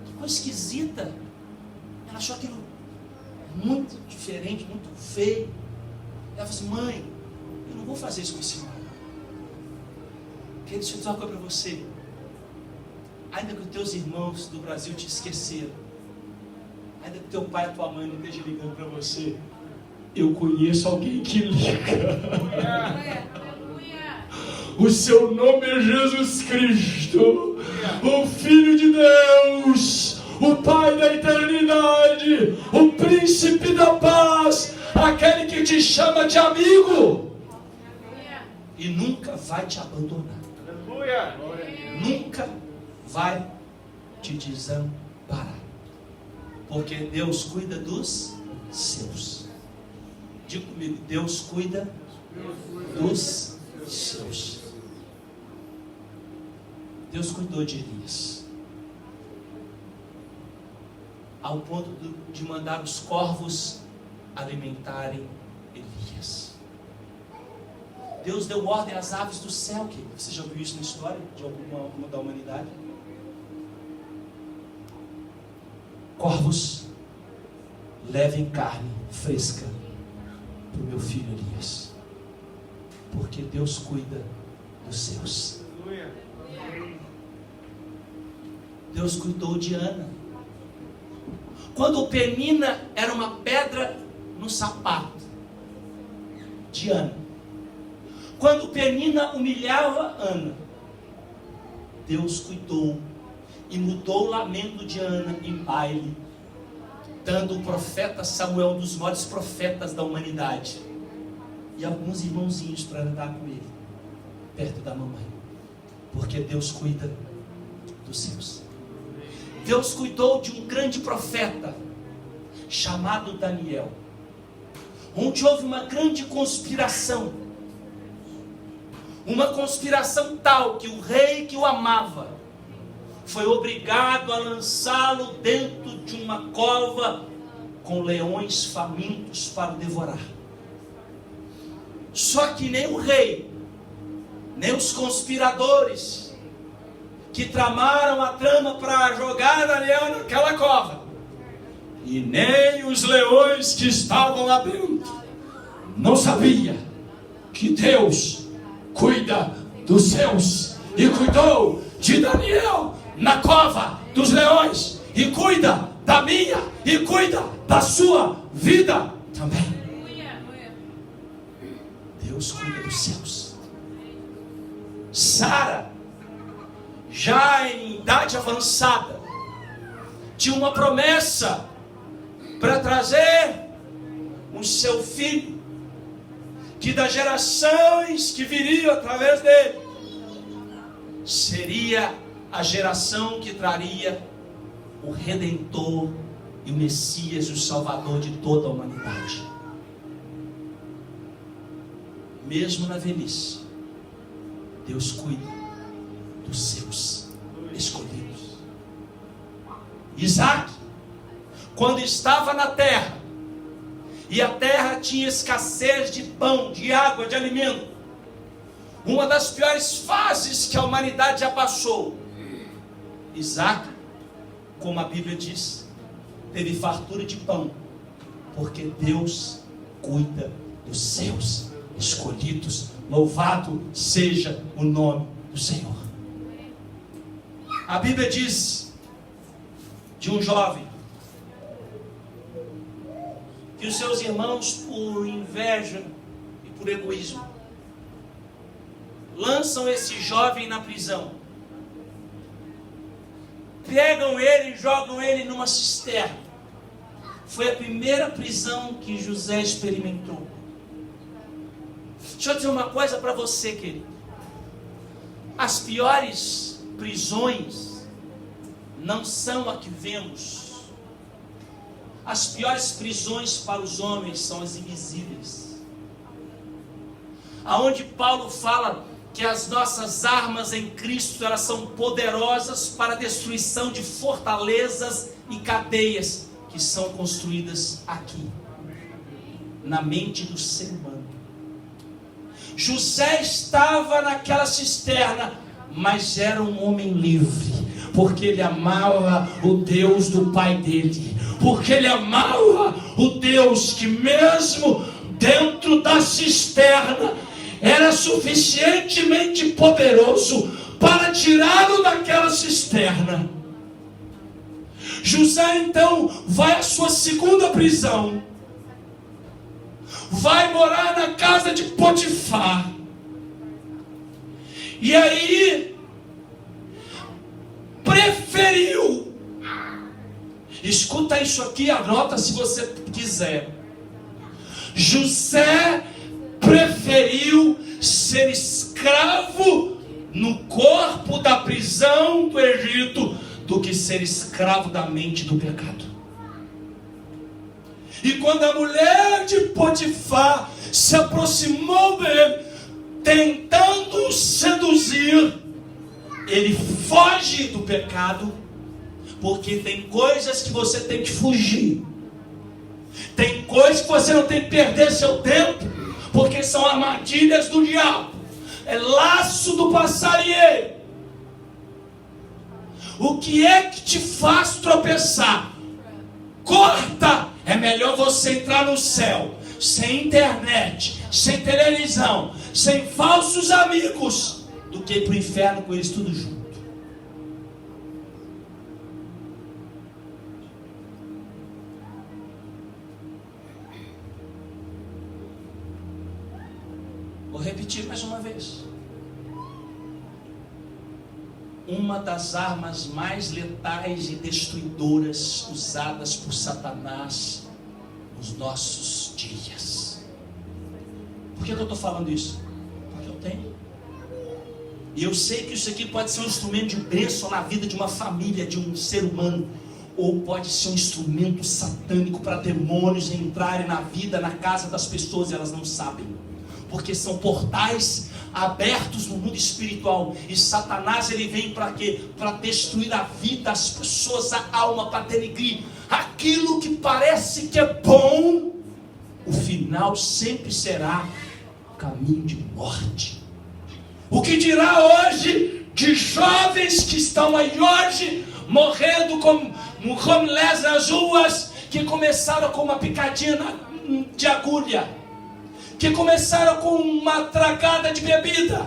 que coisa esquisita. Ela achou aquilo muito diferente, muito feio. Ela falou assim, mãe, eu não vou fazer isso com esse irmão. Querido, deixa eu dizer uma coisa para você. Ainda que os teus irmãos do Brasil te esqueceram, ainda que teu pai e tua mãe não estejam ligando para você, eu conheço alguém que liga. O seu nome é Jesus Cristo, o Filho de Deus, o Pai da eternidade, o Príncipe da paz, aquele que te chama de amigo e nunca vai te abandonar, nunca vai te desamparar, porque Deus cuida dos seus. Diga comigo, Deus cuida dos seus. Deus cuidou de Elias, ao ponto de mandar os corvos alimentarem Elias. Deus deu ordem às aves do céu. Que você já ouviu isso na história de alguma da humanidade? Corvos, levem carne fresca para o meu filho Elias, porque Deus cuida dos seus. Deus cuidou de Ana. Quando Penina era uma pedra no sapato de Ana, quando Penina humilhava Ana, Deus cuidou e mudou o lamento de Ana em baile, dando o profeta Samuel, um dos maiores profetas da humanidade, e alguns irmãozinhos para andar com ele, perto da mamãe, porque Deus cuida dos seus. Deus cuidou de um grande profeta, chamado Daniel, onde houve uma grande conspiração, uma conspiração tal que o rei que o amava, foi obrigado a lançá-lo dentro de uma cova, com leões famintos para o devorar. Só que nem o rei, nem os conspiradores, que tramaram a trama para jogar Daniel naquela cova, e nem os leões que estavam lá dentro, não sabia que Deus cuida dos seus, e cuidou de Daniel na cova dos leões, e cuida da minha, e cuida da sua vida também. Deus cuida dos seus. Sara, já em idade avançada, tinha uma promessa para trazer o seu filho, que das gerações que viriam através dele, seria a geração que traria o Redentor e o Messias e o Salvador de toda a humanidade. Mesmo na velhice, Deus cuida dos seus escolhidos. Isaac, quando estava na terra, e a terra tinha escassez de pão, de água, de alimento, uma das piores fases que a humanidade já passou, Isaac, como a Bíblia diz, teve fartura de pão, porque Deus cuida dos seus escolhidos. Louvado seja o nome do Senhor. A Bíblia diz de um jovem que os seus irmãos, por inveja e por egoísmo, lançam esse jovem na prisão, pegam ele e jogam ele numa cisterna. Foi a primeira prisão que José experimentou. Deixa eu dizer uma coisa para você, querido. As piores prisões não são a que vemos. as piores prisões para os homens são as invisíveis. Aonde Paulo fala que as nossas armas em Cristo, elas são poderosas para a destruição de fortalezas e cadeias que são construídas aqui, na mente do ser humano. José estava naquela cisterna, mas era um homem livre, porque ele amava o Deus do pai dele, porque ele amava o Deus que mesmo dentro da cisterna era suficientemente poderoso para tirá-lo daquela cisterna. José então vai à sua segunda prisão, vai morar na casa de Potifar, e aí preferiu, escuta isso aqui, anota se você quiser, José preferiu ser escravo no corpo da prisão do Egito do que ser escravo da mente do pecado. E quando a mulher de Potifar se aproximou dele, tentando o seduzir, ele foge do pecado, porque tem coisas que você tem que fugir, tem coisas que você não tem que perder seu tempo, porque são armadilhas do diabo, é laço do passarinheiro. O que é que te faz tropeçar? Corta! É melhor você entrar no céu sem internet, sem televisão, sem falsos amigos, do que ir para o inferno com eles tudo junto. Vou repetir mais uma vez. Uma das armas mais letais e destruidoras usadas por Satanás nos nossos dias. Por que eu estou falando isso? Porque eu tenho. E eu sei que isso aqui pode ser um instrumento de bênção na vida de uma família, de um ser humano, ou pode ser um instrumento satânico para demônios entrarem na vida, na casa das pessoas, e elas não sabem. Porque são portais abertos no mundo espiritual, e Satanás ele vem para quê? Para destruir a vida das pessoas, a alma, para denegrir aquilo que parece que é bom. O final sempre será caminho de morte. O que dirá hoje de jovens que estão aí hoje morrendo como homeless nas ruas, que começaram com uma picadinha de agulha, que começaram com uma tragada de bebida,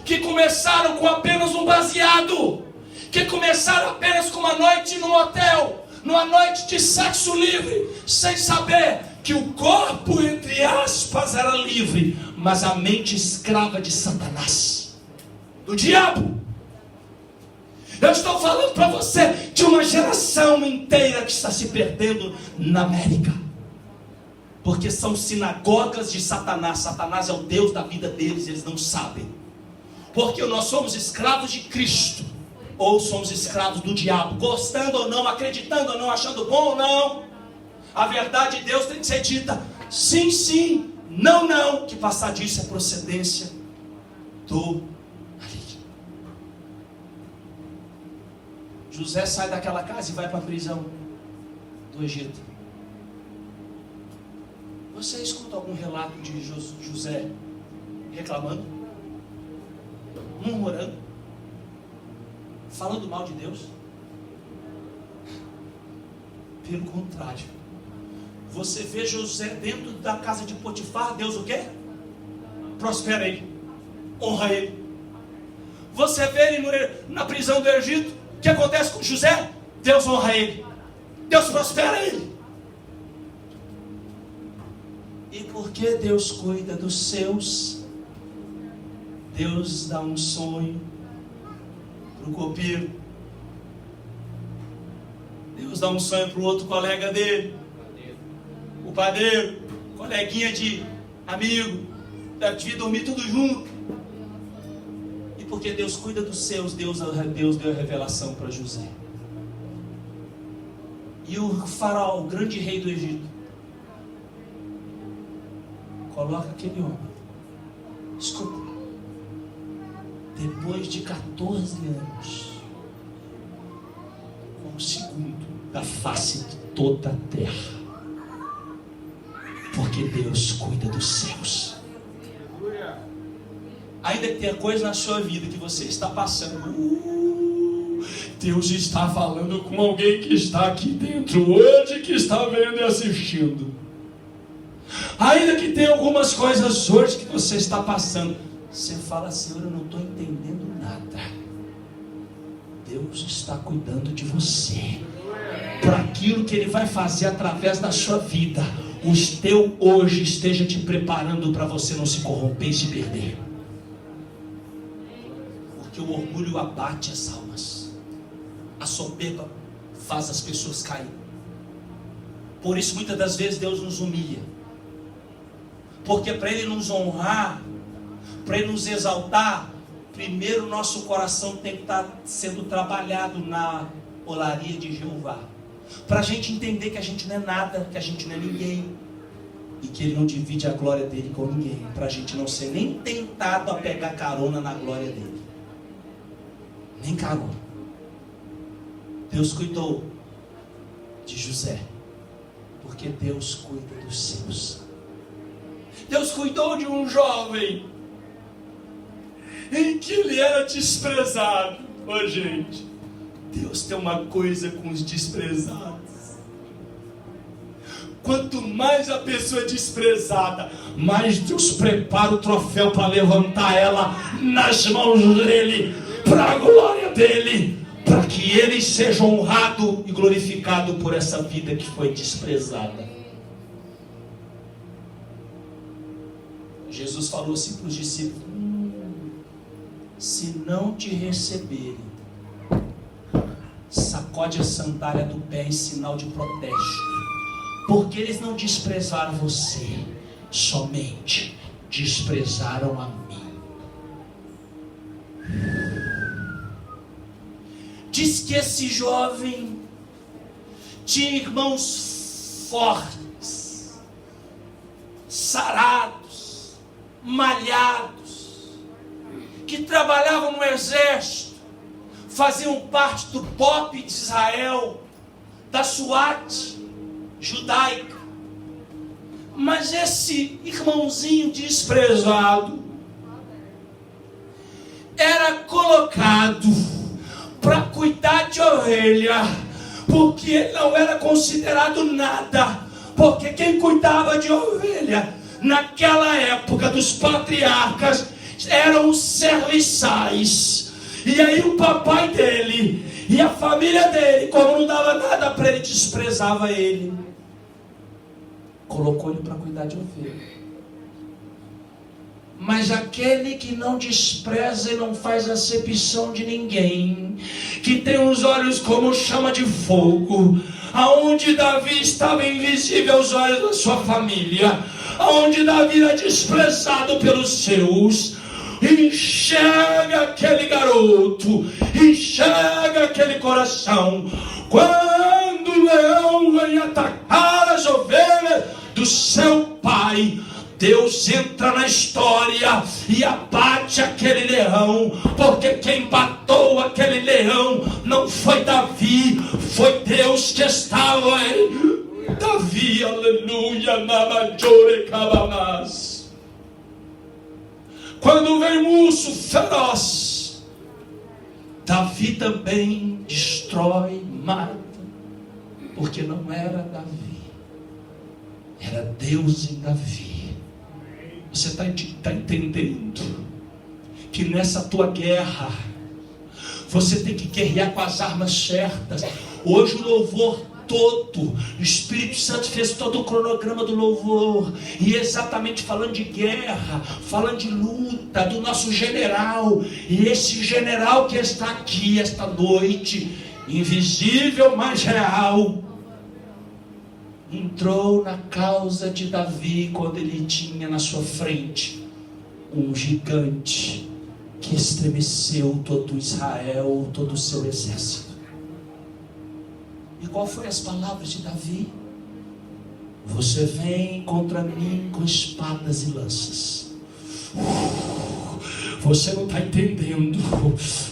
que começaram com apenas um baseado, que começaram apenas com uma noite no hotel, numa noite de sexo livre, sem saber que o corpo, entre aspas, era livre, mas a mente escrava de Satanás, do diabo. Eu estou falando para você de uma geração inteira que está se perdendo na América, porque são sinagogas de Satanás. Satanás é o Deus da vida deles, eles não sabem. Porque nós somos escravos de Cristo, ou somos escravos do diabo, gostando ou não, acreditando ou não, achando bom ou não. A verdade de Deus tem que ser dita sim, sim, não, não, que passar disso é procedência do maligno. José sai daquela casa e vai para a prisão do Egito. Você escuta algum relato de José reclamando, murmurando, falando mal de Deus? Pelo contrário, você vê José dentro da casa de Potifar, Deus o quê? Prospera ele, honra ele. Você vê ele na prisão do Egito, o que acontece com José? Deus honra ele, Deus prospera ele. E porque Deus cuida dos seus, Deus dá um sonho para o copeiro, Deus dá um sonho para o outro colega dele, o padeiro, coleguinha de amigo, devia dormir tudo junto. E porque Deus cuida dos seus, Deus deu a revelação para José. E o faraó, o grande rei do Egito, coloca aquele homem. Escuta. Depois de 14 anos, o segundo da face de toda a terra. Porque Deus cuida dos céus. Ainda que tenha coisa na sua vida que você está passando, Deus está falando com alguém que está aqui dentro hoje, que está vendo e assistindo. Ainda que tenha algumas coisas hoje que você está passando, você fala: Senhor, eu não estou entendendo nada. Deus está cuidando de você, para aquilo que Ele vai fazer através da sua vida. O teu hoje esteja te preparando para você não se corromper e se perder. Porque o orgulho abate as almas, a soberba faz as pessoas cair. Por isso muitas das vezes Deus nos humilha, porque para Ele nos honrar, para Ele nos exaltar, primeiro nosso coração tem que estar sendo trabalhado na olaria de Jeová, para a gente entender que a gente não é nada, que a gente não é ninguém, e que Ele não divide a glória dele com ninguém, para a gente não ser nem tentado a pegar carona na glória dele, nem carona. Deus cuidou de José, porque Deus cuida dos seus. Deus cuidou de um jovem em que ele era desprezado. Ô gente, Deus tem uma coisa com os desprezados. Quanto mais a pessoa é desprezada, mais Deus prepara o troféu para levantar ela nas mãos dele, para a glória dele, para que ele seja honrado e glorificado por essa vida que foi desprezada. Jesus falou assim para os discípulos: se não te receberem, sacode a sandália do pé em sinal de protesto, porque eles não desprezaram você, somente desprezaram a mim. Diz que esse jovem tinha irmãos fortes, sarados, malhados, que trabalhavam no exército, faziam parte do POP de Israel, da SWAT judaica. Mas esse irmãozinho desprezado era colocado para cuidar de ovelha, porque ele não era considerado nada, porque quem cuidava de ovelha naquela época dos patriarcas eram os serviçais. E aí o papai dele e a família dele, como não dava nada para ele, desprezava ele, colocou ele para cuidar de ovelha. Mas aquele que não despreza e não faz acepção de ninguém, que tem os olhos como chama de fogo, aonde Davi estava invisível aos olhos da sua família, aonde Davi era desprezado pelos seus, enxerga aquele garoto, enxerga aquele coração. Quando o leão vem atacar as ovelhas do seu pai, Deus entra na história e abate aquele leão, porque quem matou aquele leão não foi Davi, foi Deus que estava em Davi. Aleluia. Quando vem um urso feroz, Davi também destrói, mata, porque não era Davi, era Deus em Davi. Você está entendendo que nessa tua guerra você tem que guerrear com as armas certas. Hoje o louvor todo, o Espírito Santo fez todo o cronograma do louvor, e exatamente falando de guerra, falando de luta, do nosso general. E esse general que está aqui esta noite, invisível mas real, entrou na causa de Davi quando ele tinha na sua frente um gigante que estremeceu todo Israel, todo o seu exército. E qual foi as palavras de Davi? Você vem contra mim com espadas e lanças. Você não está entendendo.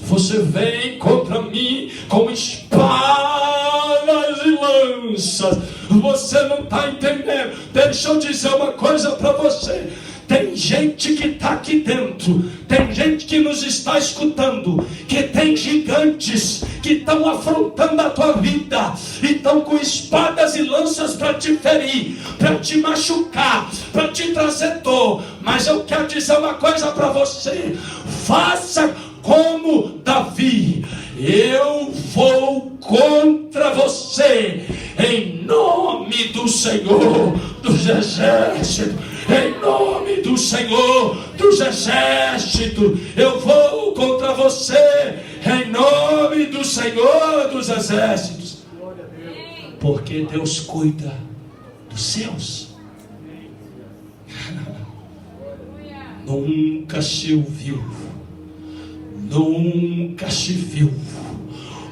Você vem contra mim com espadas e lanças. Você não está entendendo. Deixa eu dizer uma coisa para você. Tem gente que está aqui dentro, tem gente que nos está escutando, que tem gigantes que estão afrontando a tua vida, e estão com espadas e lanças para te ferir, para te machucar, para te trazer dor. Mas eu quero dizer uma coisa para você: faça como Davi. Eu vou contra você, em nome do Senhor dos Exércitos. Em nome do Senhor dos Exércitos, eu vou contra você. Em nome do Senhor dos Exércitos. Porque Deus cuida dos seus. Nunca se ouviu, nunca se viu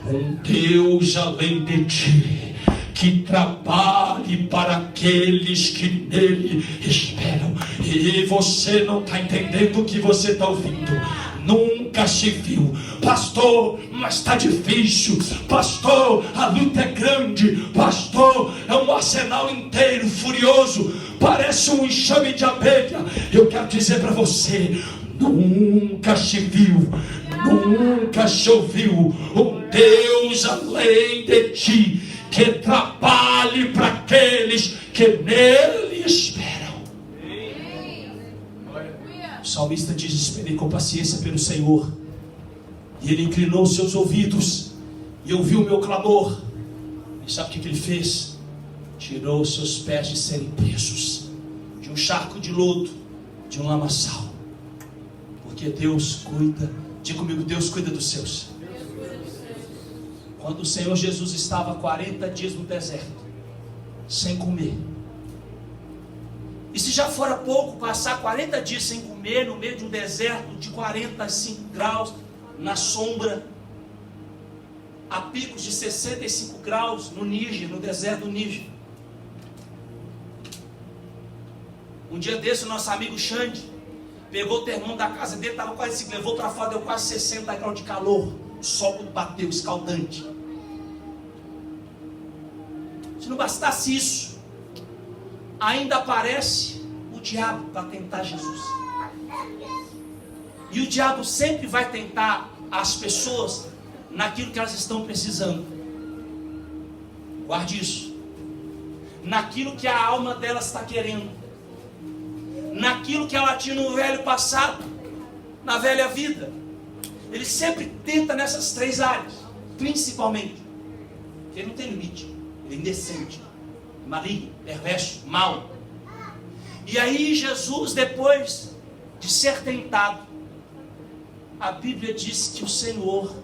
um Deus além de ti, que trabalhe para aqueles que nele esperam. E você não está entendendo o que você está ouvindo. Nunca se viu. Pastor, mas está difícil. Pastor, a luta é grande. Pastor, é um arsenal inteiro furioso, parece um enxame de abelha. Eu quero dizer para você: nunca se viu, nunca se ouviu um Deus além de ti, que trabalhe para aqueles que nele esperam. O salmista diz: esperei com paciência pelo Senhor, e Ele inclinou os seus ouvidos e ouviu o meu clamor. E sabe o que Ele fez? Tirou os seus pés de serem presos de um charco de lodo, de um lamaçal. Porque Deus cuida. Diga comigo: Deus cuida dos seus. Quando o Senhor Jesus estava 40 dias no deserto, sem comer. E se já fora pouco passar 40 dias sem comer, no meio de um deserto de 45 graus, na sombra, a picos de 65 graus no Níger, no deserto do Níger. Um dia desse, o nosso amigo Xande pegou o termômetro da casa dele, estava quase, se levou para fora, deu quase 60 graus de calor. O sol bateu, escaldante. Se não bastasse isso, ainda aparece o diabo para tentar Jesus. E o diabo sempre vai tentar as pessoas naquilo que elas estão precisando. Guarde isso. Naquilo que a alma delas está querendo. Naquilo que ela tinha no velho passado, na velha vida. Ele sempre tenta nessas três áreas, principalmente. Ele não tem limite. Ele é indecente, maligno, perverso, mau. E aí Jesus, depois de ser tentado, a Bíblia diz que o Senhor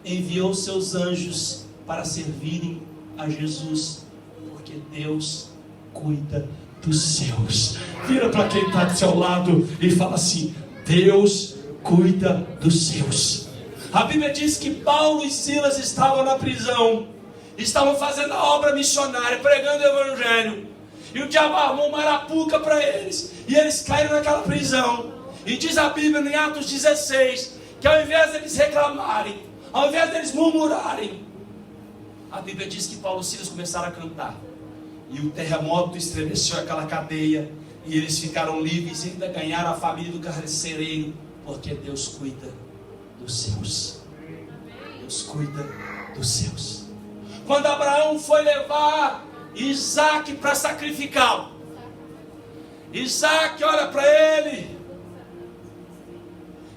enviou seus anjos para servirem a Jesus, porque Deus cuida dos seus. Vira para quem está do seu lado e fala assim: Deus cuida dos seus. A Bíblia diz que Paulo e Silas estavam na prisão, estavam fazendo a obra missionária, pregando o evangelho, e o diabo armou uma arapuca para eles, e eles caíram naquela prisão. E diz a Bíblia em Atos 16, que ao invés deles reclamarem, ao invés deles murmurarem, a Bíblia diz que Paulo e Silas começaram a cantar, e o terremoto estremeceu aquela cadeia, e eles ficaram livres e ainda ganharam a família do carcereiro, porque Deus cuida dos seus. Deus cuida dos seus. Quando Abraão foi levar Isaac para sacrificá-lo, Isaac olha para ele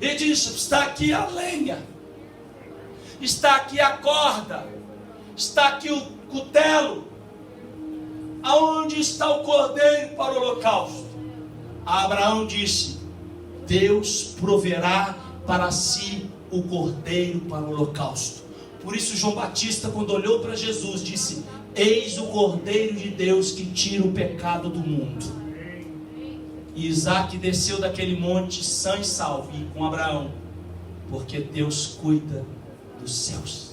e diz: está aqui a lenha, está aqui a corda, está aqui o cutelo, aonde está o cordeiro para o holocausto? Abraão disse: Deus proverá para si o cordeiro para o holocausto. Por isso João Batista, quando olhou para Jesus, disse: eis o cordeiro de Deus que tira o pecado do mundo. E Isaac desceu daquele monte sã e salvo, e com Abraão, porque Deus cuida dos seus.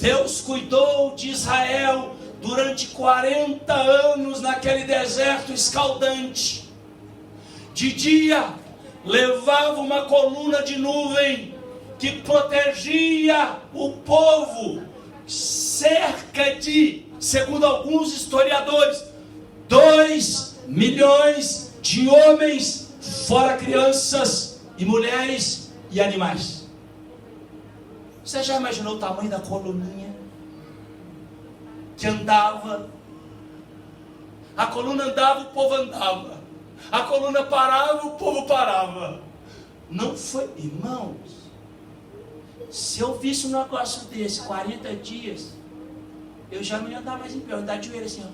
Deus cuidou de Israel durante 40 anos naquele deserto escaldante. De dia levava uma coluna de nuvem que protegia o povo, cerca de, segundo alguns historiadores, 2 milhões de homens, fora crianças e mulheres e animais. Você já imaginou o tamanho da coluninha que andava? A coluna andava, o povo andava. A coluna parava, o povo parava. Não foi, irmãos, se eu visse um negócio desse, 40 dias, eu já não ia andar mais em pé, eu ia andar de joelho assim,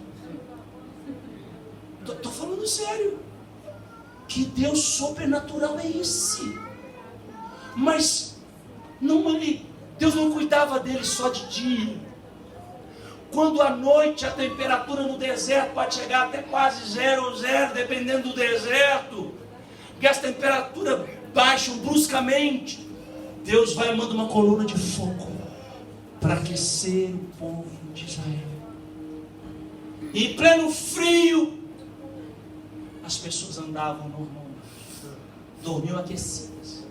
ó. Tô falando sério. Que Deus sobrenatural é esse? Mas Deus não cuidava dele só de dia. Quando à noite a temperatura no deserto pode chegar até quase 0, dependendo do deserto, porque as temperaturas baixam bruscamente, Deus vai e manda uma coluna de fogo para aquecer o povo de Israel. E em pleno frio, as pessoas andavam normalmente, dormiam aquecidas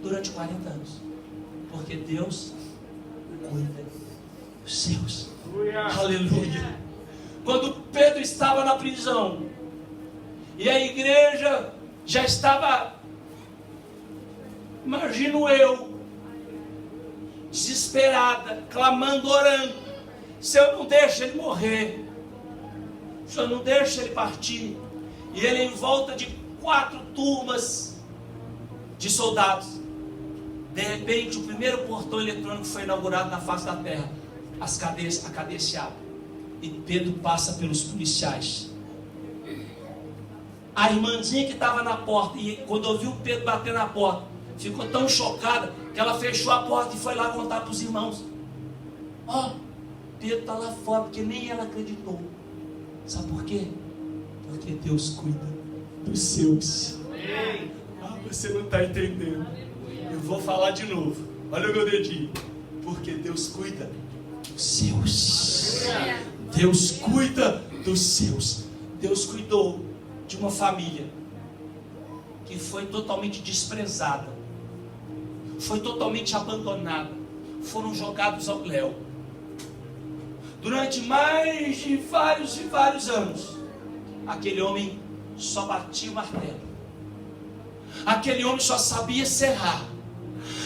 durante 40 anos, porque Deus cuida dos seus. Aleluia. Quando Pedro estava na prisão e a igreja já estava, imagino eu, desesperada, clamando, orando: Senhor, não deixa ele morrer, Senhor, não deixa ele partir. E ele em volta de 4 turmas de soldados. De repente, o primeiro portão eletrônico foi inaugurado na face da terra. A cadeia se abre. E Pedro passa pelos policiais. A irmãzinha que estava na porta, e quando ouviu Pedro bater na porta, ficou tão chocada que ela fechou a porta e foi lá contar para os irmãos: Pedro está lá fora, porque nem ela acreditou. Sabe por quê? Porque Deus cuida dos seus. Você não está entendendo. Eu vou falar de novo. Olha o meu dedinho. Porque Deus cuida dos seus. Deus cuida dos seus. Deus cuidou de uma família que foi totalmente desprezada, foi totalmente abandonada, foram jogados ao léu. Durante mais de vários e vários anos, aquele homem só batia o martelo, aquele homem só sabia serrar,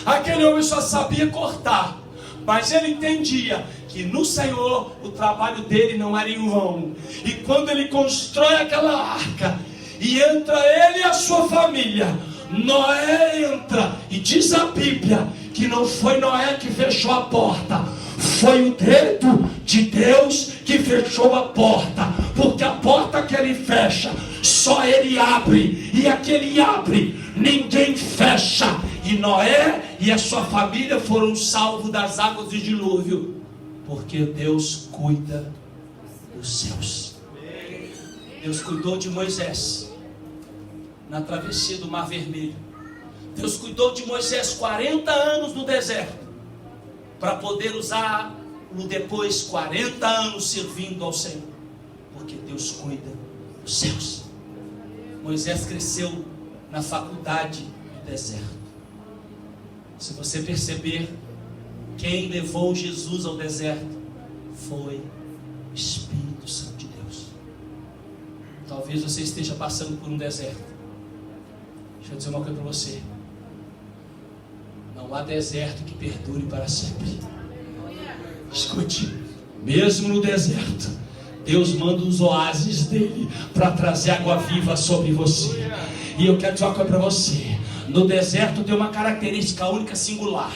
aquele homem só sabia cortar, mas ele entendia que no Senhor o trabalho dele não era em vão. E quando ele constrói aquela arca e entra ele e a sua família, Noé entra, e diz a Bíblia que não foi Noé que fechou a porta, foi o dedo de Deus que fechou a porta, porque a porta que ele fecha, só ele abre, e aquele abre, ninguém fecha. E Noé e a sua família foram salvos das águas do dilúvio, porque Deus cuida dos seus. Deus cuidou de Moisés na travessia do Mar Vermelho. Deus cuidou de Moisés 40 anos no deserto, para poder usá-lo depois 40 anos servindo ao Senhor, porque Deus cuida dos seus. Moisés cresceu na faculdade do deserto. Se você perceber, quem levou Jesus ao deserto foi o Espírito Santo de Deus. Talvez você esteja passando por um deserto. Deixa eu dizer uma coisa para você: não há deserto que perdure para sempre. Escute, mesmo no deserto, Deus manda os oásis dele para trazer água viva sobre você. E eu quero dizer uma coisa para você: no deserto tem uma característica única, singular.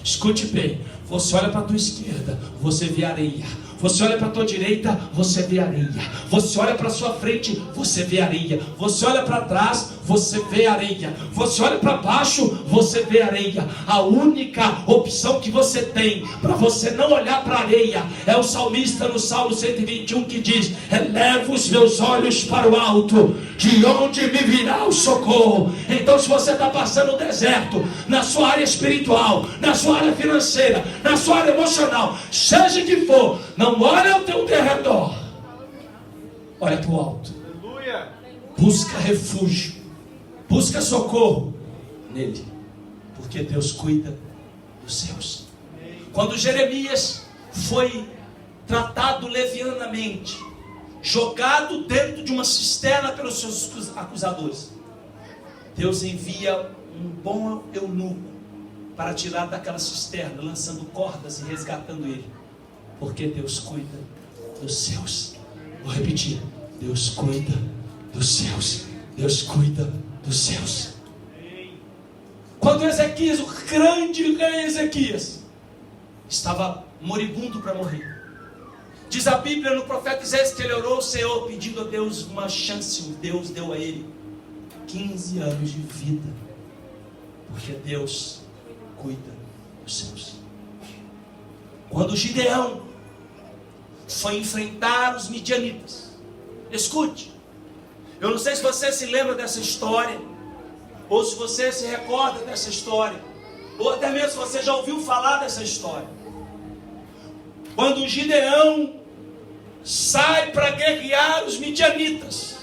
Escute bem: você olha para a tua esquerda, você vê areia. Você olha para a tua direita, você vê areia. Você olha para a sua frente, você vê areia. Você olha para trás, você vê areia. Você olha para baixo, você vê areia. A única opção que você tem para você não olhar para a areia é o salmista no Salmo 121 que diz: eleva os meus olhos para o alto, de onde me virá o socorro. Então, se você está passando o deserto na sua área espiritual, na sua área financeira, na sua área emocional, seja que for, não olha ao teu derredor, olha para o alto. Aleluia. Busca refúgio, busca socorro nele, porque Deus cuida dos seus. Quando Jeremias foi tratado levianamente, jogado dentro de uma cisterna pelos seus acusadores, Deus envia um bom eunuco para tirar daquela cisterna, lançando cordas e resgatando ele, porque Deus cuida dos seus. Vou repetir: Deus cuida dos seus. Deus cuida dos seus. Quando Ezequias, o grande rei Ezequias, estava moribundo para morrer, diz a Bíblia no profeta Isaías que ele orou ao Senhor, pedindo a Deus uma chance. Deus deu a ele 15 anos de vida, porque Deus cuida dos seus. Quando Gideão foi enfrentar os midianitas, escute, eu não sei se você se lembra dessa história, ou se você se recorda dessa história, ou até mesmo se você já ouviu falar dessa história. Quando Gideão sai para guerrear os midianitas,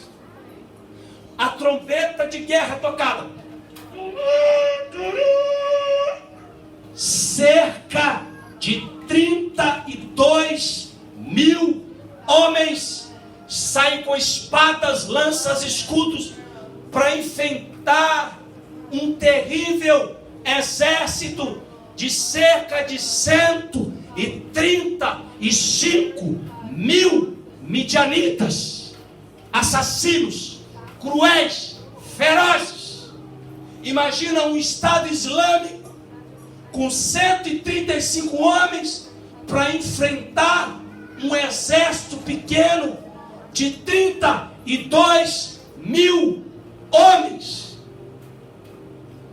a trombeta de guerra tocada, cerca de 32 mil homens saem com espadas, lanças, escudos para enfrentar um terrível exército de cerca de 135 mil midianitas, assassinos, cruéis, ferozes. Imagina um Estado Islâmico com 135 homens para enfrentar um exército pequeno de 32 mil homens.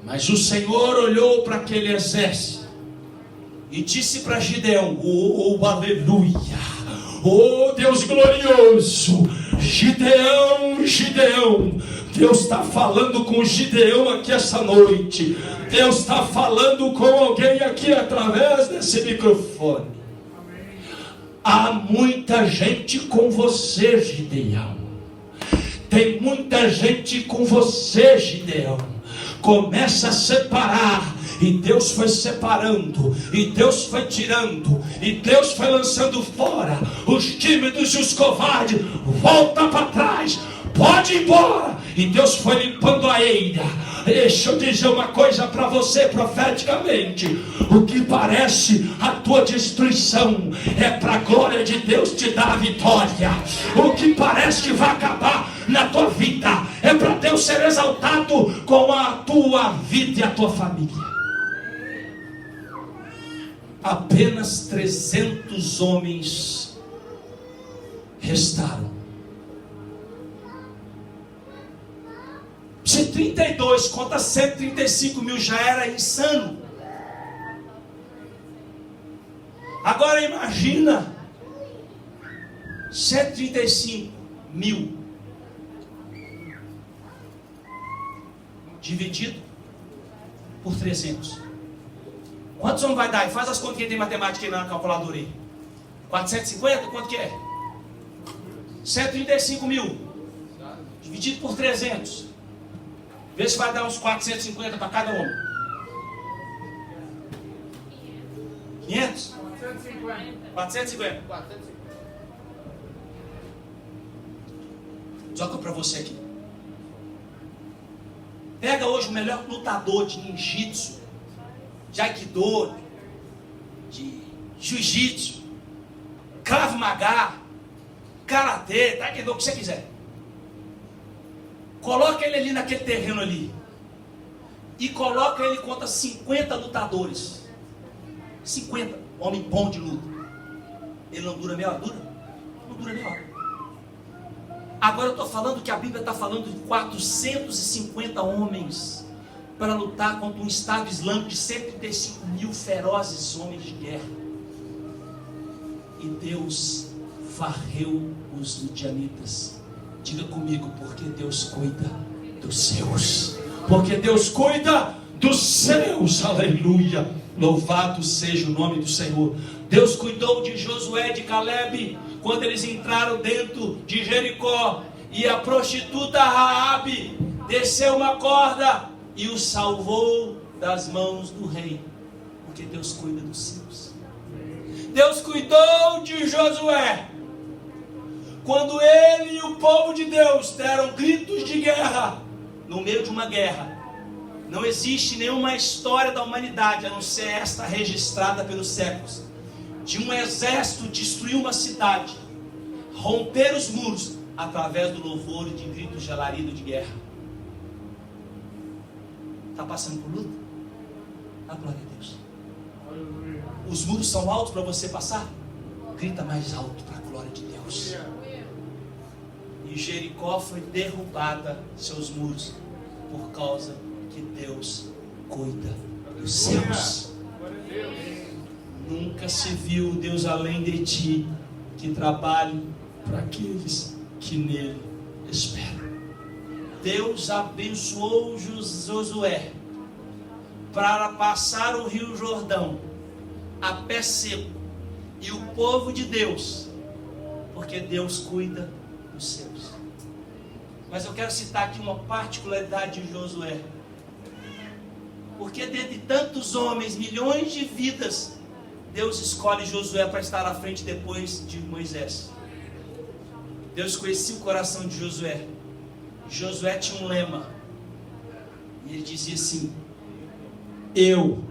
Mas o Senhor olhou para aquele exército e disse para Gideão: oh, aleluia, oh Deus glorioso, Gideão, Gideão, Deus está falando com Gideão aqui essa noite. Deus está falando com alguém aqui através desse microfone. Há muita gente com você, Gideão. Tem muita gente com você, Gideão. Começa a separar. E Deus foi separando, e Deus foi tirando, e Deus foi lançando fora os tímidos e os covardes. Volta para trás, pode ir embora. E Deus foi limpando a eira. Deixa eu dizer uma coisa para você profeticamente: o que parece a tua destruição é para a glória de Deus te dar a vitória. O que parece que vai acabar na tua vida é para Deus ser exaltado com a tua vida e a tua família. Apenas 300 homens restaram. Se 32 contra 135 mil já era insano, agora imagina 135 mil dividido por 300. Quantos homens vai dar? Faz as contas, quem tem matemática aí na calculadora aí. 450? Quanto que é? 135 mil dividido por 300. Vê se vai dar uns 450 para cada homem. 500? 450. Joga para você aqui. Pega hoje o melhor lutador de ninjitsu, de aikido, de jiu-jitsu, krav maga, karatê, taekwondo, o que você quiser. Coloca ele ali naquele terreno ali e coloca ele contra 50 lutadores. 50, homem bom de luta. Ele não dura meia hora? Não dura meia hora. Agora eu estou falando que a Bíblia está falando de 450 homens para lutar contra um Estado Islâmico de 135 mil ferozes homens de guerra. E Deus varreu os midianitas. Diga comigo, porque Deus cuida dos seus. Porque Deus cuida dos seus. Aleluia. Louvado seja o nome do Senhor. Deus cuidou de Josué e de Caleb quando eles entraram dentro de Jericó. E a prostituta Raabe desceu uma corda e os salvou das mãos do rei. Porque Deus cuida dos seus. Deus cuidou de Josué quando ele e o povo de Deus deram gritos de guerra no meio de uma guerra. Não existe nenhuma história da humanidade, a não ser esta registrada pelos séculos, de um exército destruir uma cidade, romper os muros, através do louvor e de gritos de alarido de guerra. Está passando por luta? A glória a Deus. Os muros são altos para você passar? Grita mais alto para a glória de Deus. E Jericó foi derrubada, seus muros, por causa que Deus cuida dos seus. Nunca se viu Deus além de ti, que trabalhe para aqueles que nele esperam. Deus abençoou Josué para passar o rio Jordão a pé seco, e o povo de Deus, porque Deus cuida dos seus. Mas eu quero citar aqui uma particularidade de Josué, porque dentre tantos homens, milhões de vidas, Deus escolhe Josué para estar à frente depois de Moisés. Deus conhecia o coração de Josué. Josué tinha um lema, e ele dizia assim: eu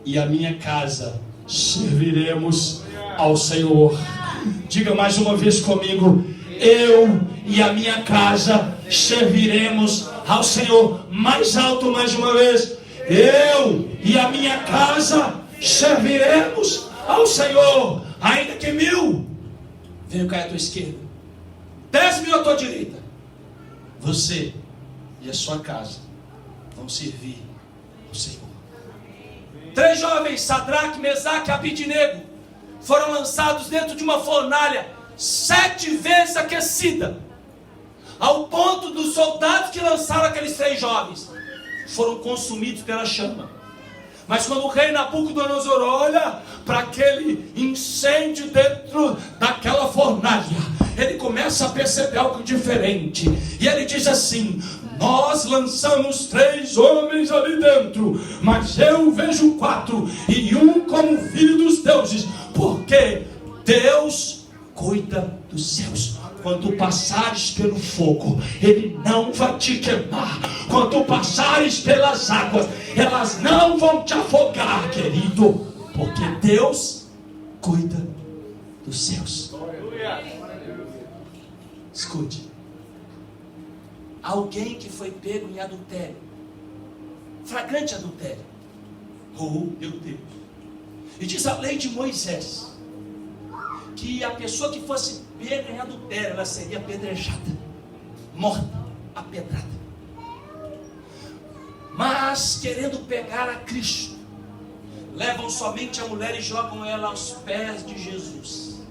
e a minha casa serviremos ao Senhor. Diga mais uma vez comigo: eu e a minha casa serviremos ao Senhor. Mais alto, mais uma vez: eu e a minha casa serviremos ao Senhor. Ainda que 1000 venham cair à tua esquerda, 10.000 à tua direita, você e a sua casa vão servir ao Senhor. 3 jovens, Sadraque, Mesaque e Abidnego, foram lançados dentro de uma fornalha 7 vezes aquecida, ao ponto dos soldados que lançaram aqueles 3 jovens foram consumidos pela chama. Mas quando o rei Nabucodonosor olha para aquele incêndio dentro daquela fornalha, ele começa a perceber algo diferente, e ele diz assim: nós lançamos 3 homens ali dentro, mas eu vejo 4, e um como filho dos deuses, porque Deus cuida dos céus. Quando passares pelo fogo, ele não vai te queimar. Quando passares pelas águas, elas não vão te afogar, querido, porque Deus cuida dos céus. Escute: alguém que foi pego em adultério, flagrante adultério, oh meu Deus, e diz a lei de Moisés que a pessoa que fosse pega em adultério, ela seria apedrejada, morta, apedrada. Mas querendo pegar a Cristo, levam somente a mulher e jogam ela aos pés de Jesus.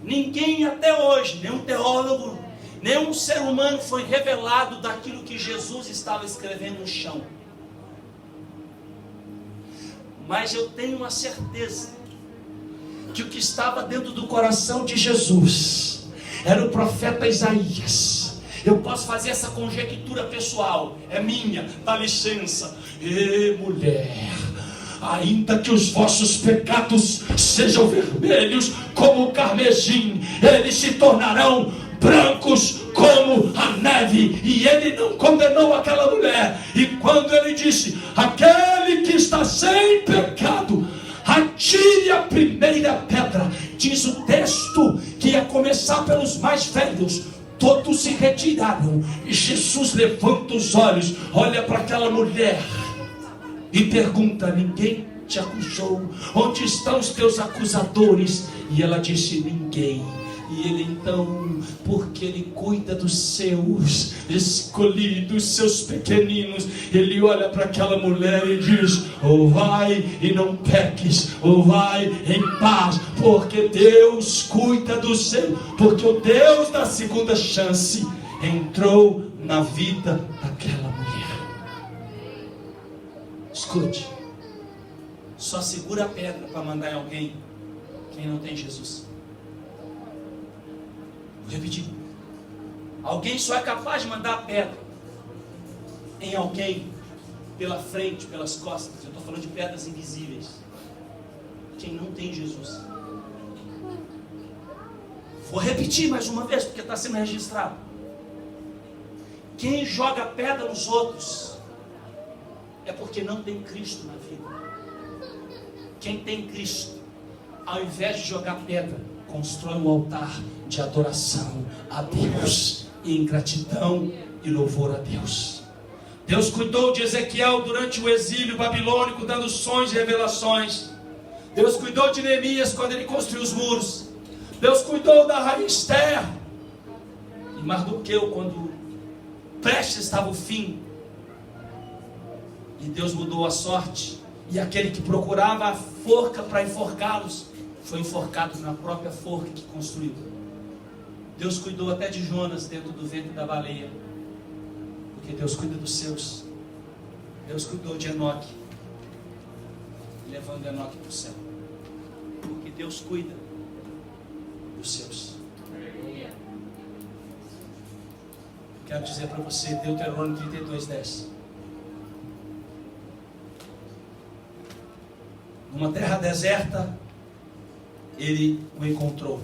Ninguém até hoje, nenhum teólogo, nenhum ser humano foi revelado daquilo que Jesus estava escrevendo no chão. Mas eu tenho uma certeza que o que estava dentro do coração de Jesus era o profeta Isaías. Eu posso fazer essa conjectura pessoal, é minha, dá licença. Mulher, ainda que os vossos pecados sejam vermelhos como o carmesim, eles se tornarão brancos como a neve. E ele não condenou aquela mulher. E quando ele disse: aquele que está sem pecado, atire a primeira pedra, diz o texto que ia começar pelos mais velhos. Todos se retiraram, e Jesus levanta os olhos, olha para aquela mulher e pergunta: ninguém te acusou? Onde estão os teus acusadores? E ela disse: ninguém. E ele então, porque ele cuida dos seus escolhidos, seus pequeninos, ele olha para aquela mulher e diz: ou vai e não peques, ou vai em paz, porque Deus cuida do seu, porque o Deus da segunda chance entrou na vida daquela mulher. Escute, só segura a pedra para mandar em alguém quem não tem Jesus. Vou repetir. Alguém só é capaz de mandar a pedra em alguém pela frente, pelas costas. Eu estou falando de pedras invisíveis. Quem não tem Jesus. Vou repetir mais uma vez, porque está sendo registrado. Quem joga pedra nos outros é porque não tem Cristo na vida. Quem tem Cristo, ao invés de jogar pedra, constrói um altar de adoração a Deus, e em gratidão e louvor a Deus. Deus cuidou de Ezequiel durante o exílio babilônico, dando sonhos e revelações. Deus cuidou de Neemias quando ele construiu os muros. Deus cuidou da rainha Esther e Mardoqueu quando prestes estava o fim. E Deus mudou a sorte, e aquele que procurava a forca para enforcá-los foi enforcado na própria forca que construiu. Deus cuidou até de Jonas dentro do ventre da baleia, porque Deus cuida dos seus. Deus cuidou de Enoque, levando Enoque para o céu, porque Deus cuida dos seus. Quero dizer para você, Deuteronômio 32:10. Numa terra deserta, ele o encontrou.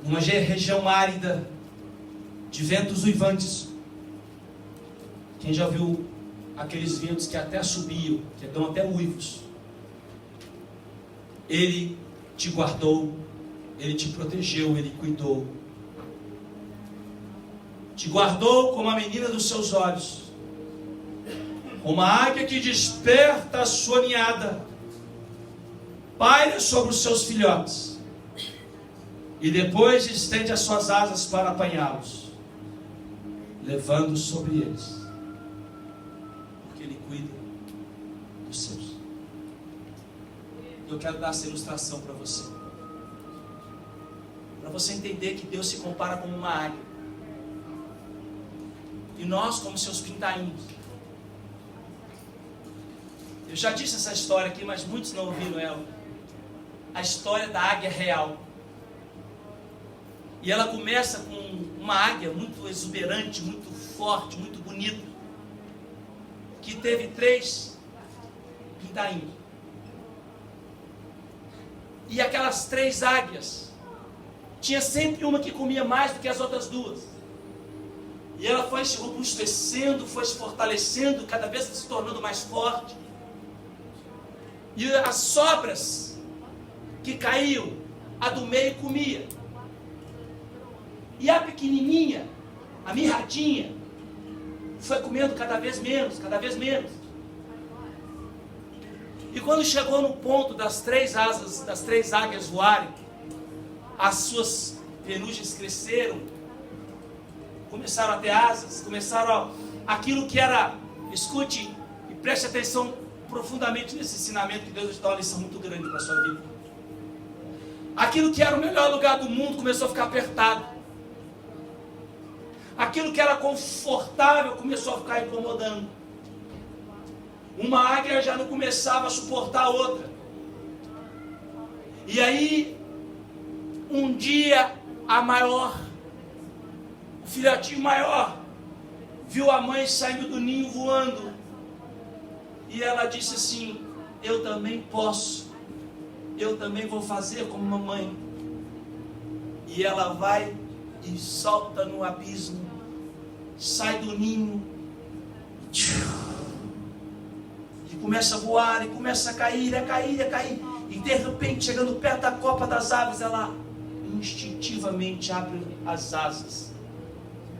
Numa região árida, de ventos uivantes. Quem já viu aqueles ventos que até subiam, que dão até uivos? Ele te guardou, ele te protegeu, ele cuidou. Te guardou como a menina dos seus olhos, como a águia que desperta a sua ninhada, paira sobre os seus filhotes, e depois estende as suas asas para apanhá-los, levando sobre eles, porque ele cuida dos seus. Eu quero dar essa ilustração para você entender que Deus se compara como uma águia, e nós como seus pintainhos. Eu já disse essa história aqui, mas muitos não ouviram ela. A história da águia real. E ela começa com uma águia muito exuberante, muito forte, muito bonita, que teve 3 pintainhos. E aquelas 3 águias, tinha sempre uma que comia mais do que as outras 2. E ela foi se robustecendo, foi se fortalecendo, cada vez se tornando mais forte. E as sobras que caíam, a do meio comia. E a pequenininha, a mirradinha, foi comendo cada vez menos, cada vez menos. E quando chegou no ponto das 3 asas, das 3 águias voarem, as suas penugens cresceram, começaram a ter asas, começaram aquilo que era, escute e preste atenção profundamente nesse ensinamento, que Deus nos dá uma lição muito grande para a sua vida. Aquilo que era o melhor lugar do mundo começou a ficar apertado. Aquilo que era confortável começou a ficar incomodando. Uma águia já não começava a suportar a outra. E aí, um dia, a maior, o filhotinho maior, viu a mãe saindo do ninho voando. E ela disse assim: eu também posso. Eu também vou fazer como mamãe. E ela vai e salta no abismo, sai do ninho, e começa a voar, e começa a cair, a cair, a cair. E de repente, chegando perto da copa das aves, ela instintivamente abre as asas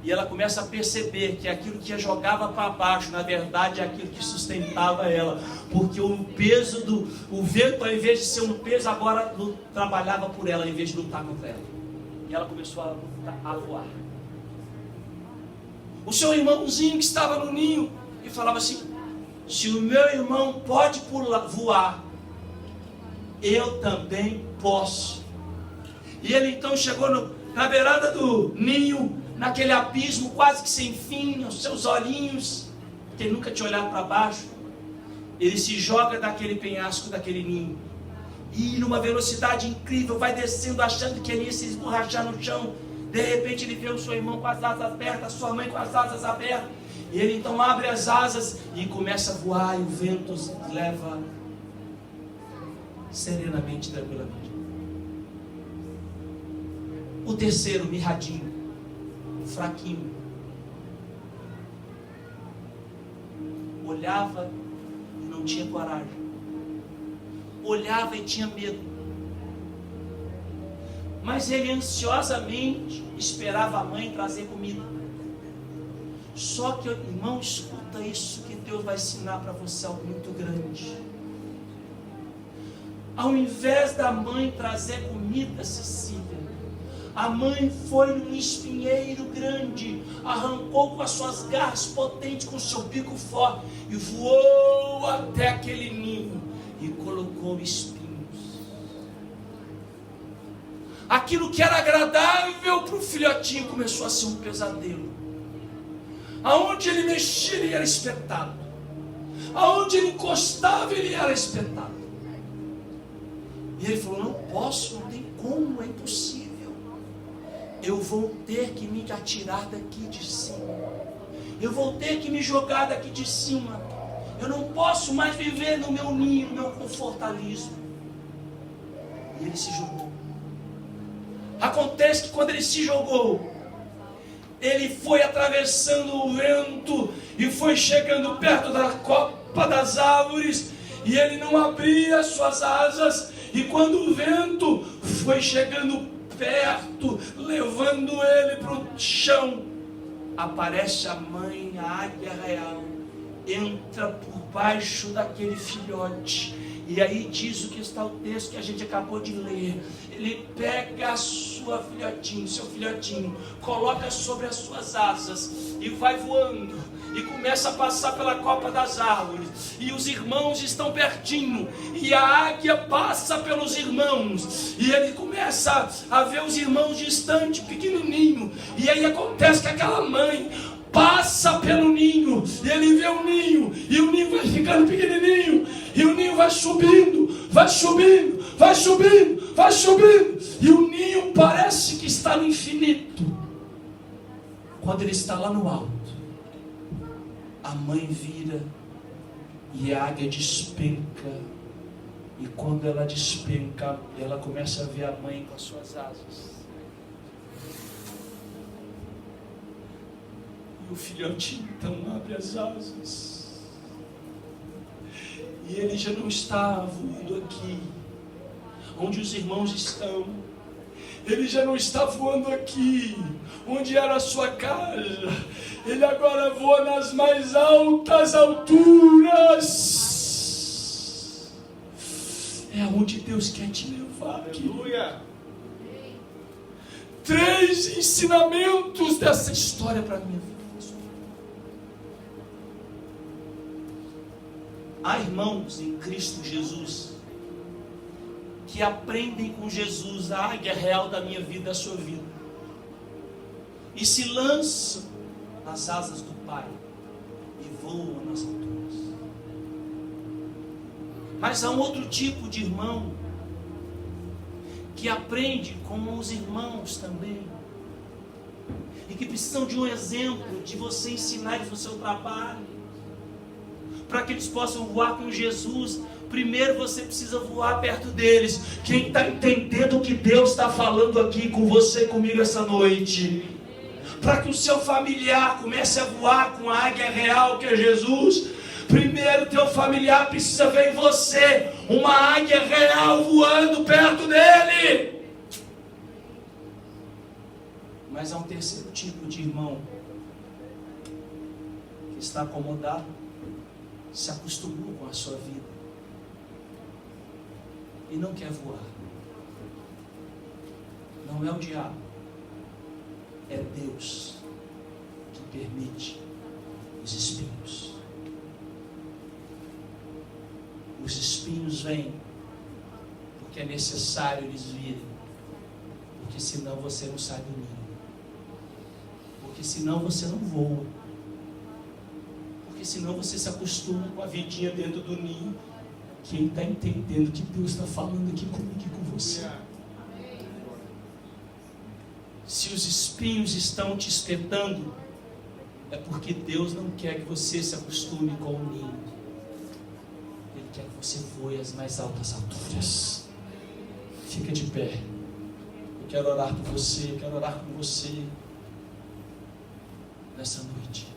E ela começa a perceber que aquilo que a jogava para baixo, na verdade, é aquilo que sustentava ela. Porque o vento, ao invés de ser um peso, agora trabalhava por ela, ao invés de lutar contra ela. E ela começou a voar. O seu irmãozinho que estava no ninho, e falava assim: se o meu irmão pode voar, eu também posso. E ele então chegou na beirada do ninho, naquele abismo quase que sem fim, os seus olhinhos, que ele nunca tinha olhado para baixo. Ele se joga daquele penhasco, daquele ninho, e numa velocidade incrível vai descendo, achando que ele ia se esborrachar no chão. De repente ele vê o seu irmão com as asas abertas, sua mãe com as asas abertas, e ele então abre as asas e começa a voar, e o vento leva serenamente, tranquilamente. O terceiro, mirradinho, fraquinho, olhava e não tinha coragem, olhava e tinha medo, mas ele ansiosamente esperava a mãe trazer comida. Só que, irmão, escuta isso que Deus vai ensinar para você, algo muito grande. Ao invés da mãe trazer comida, Cecília, a mãe foi num espinheiro grande, arrancou com as suas garras potentes, com o seu bico forte, e voou até aquele ninho e colocou espinhos. Aquilo que era agradável para o filhotinho começou a ser um pesadelo. Aonde ele mexia, ele era espetado. Aonde ele encostava, ele era espetado. E ele falou: não posso, não tem como, é impossível. Eu vou ter que me atirar daqui de cima. Eu vou ter que me jogar daqui de cima. Eu não posso mais viver no meu ninho, no meu confortalismo. E ele se jogou. Acontece que quando ele se jogou, ele foi atravessando o vento e foi chegando perto da copa das árvores, e ele não abria suas asas, e quando o vento foi chegando perto, levando ele para o chão, aparece a mãe, a águia real, entra por baixo daquele filhote, e aí diz o que está o texto que a gente acabou de ler. Ele pega a sua filhotinho, seu filhotinho, coloca sobre as suas asas e vai voando, e começa a passar pela copa das árvores, e os irmãos estão pertinho, e a águia passa pelos irmãos, e ele começa a ver os irmãos distante, pequenininho, e aí acontece que aquela mãe passa pelo ninho, e ele vê o ninho, e o ninho vai ficando pequenininho, e o ninho vai subindo, vai subindo, vai subindo, vai subindo, e o ninho parece que está no infinito. Quando ele está lá no alto, a mãe vira e a águia despenca, e quando ela despenca, ela começa a ver a mãe com as suas asas. E o filhotinho então abre as asas, e ele já não está voando aqui onde os irmãos estão, ele já não está voando aqui onde era a sua casa, ele agora voa nas mais altas alturas. É aonde Deus quer te levar. Aleluia. 3 ensinamentos dessa história para mim. Há irmãos em Cristo Jesus que aprendem com Jesus, a águia real da minha vida, da sua vida, e se lançam nas asas do Pai e voam nas alturas. Mas há um outro tipo de irmão que aprende com os irmãos também, e que precisam de um exemplo, de você ensinar eles no seu trabalho, para que eles possam voar com Jesus. Primeiro você precisa voar perto deles. Quem está entendendo o que Deus está falando aqui com você e comigo essa noite? Para que o seu familiar comece a voar com a águia real que é Jesus, primeiro teu familiar precisa ver em você uma águia real voando perto dele. Mas há um terceiro tipo de irmão que está acomodado, se acostumou com a sua vida e não quer voar. Não é o diabo, é Deus que permite os espinhos. Os espinhos vêm porque é necessário eles virem, porque senão você não sai do ninho, porque senão você não voa, porque senão você se acostuma com a vidinha dentro do ninho. Quem está entendendo que Deus está falando aqui comigo e com você? Se os espinhos estão te espetando, é porque Deus não quer que você se acostume com o ninho. Ele quer que você voe às mais altas alturas. Fica de pé. Eu quero orar por você, eu quero orar com você nessa noite.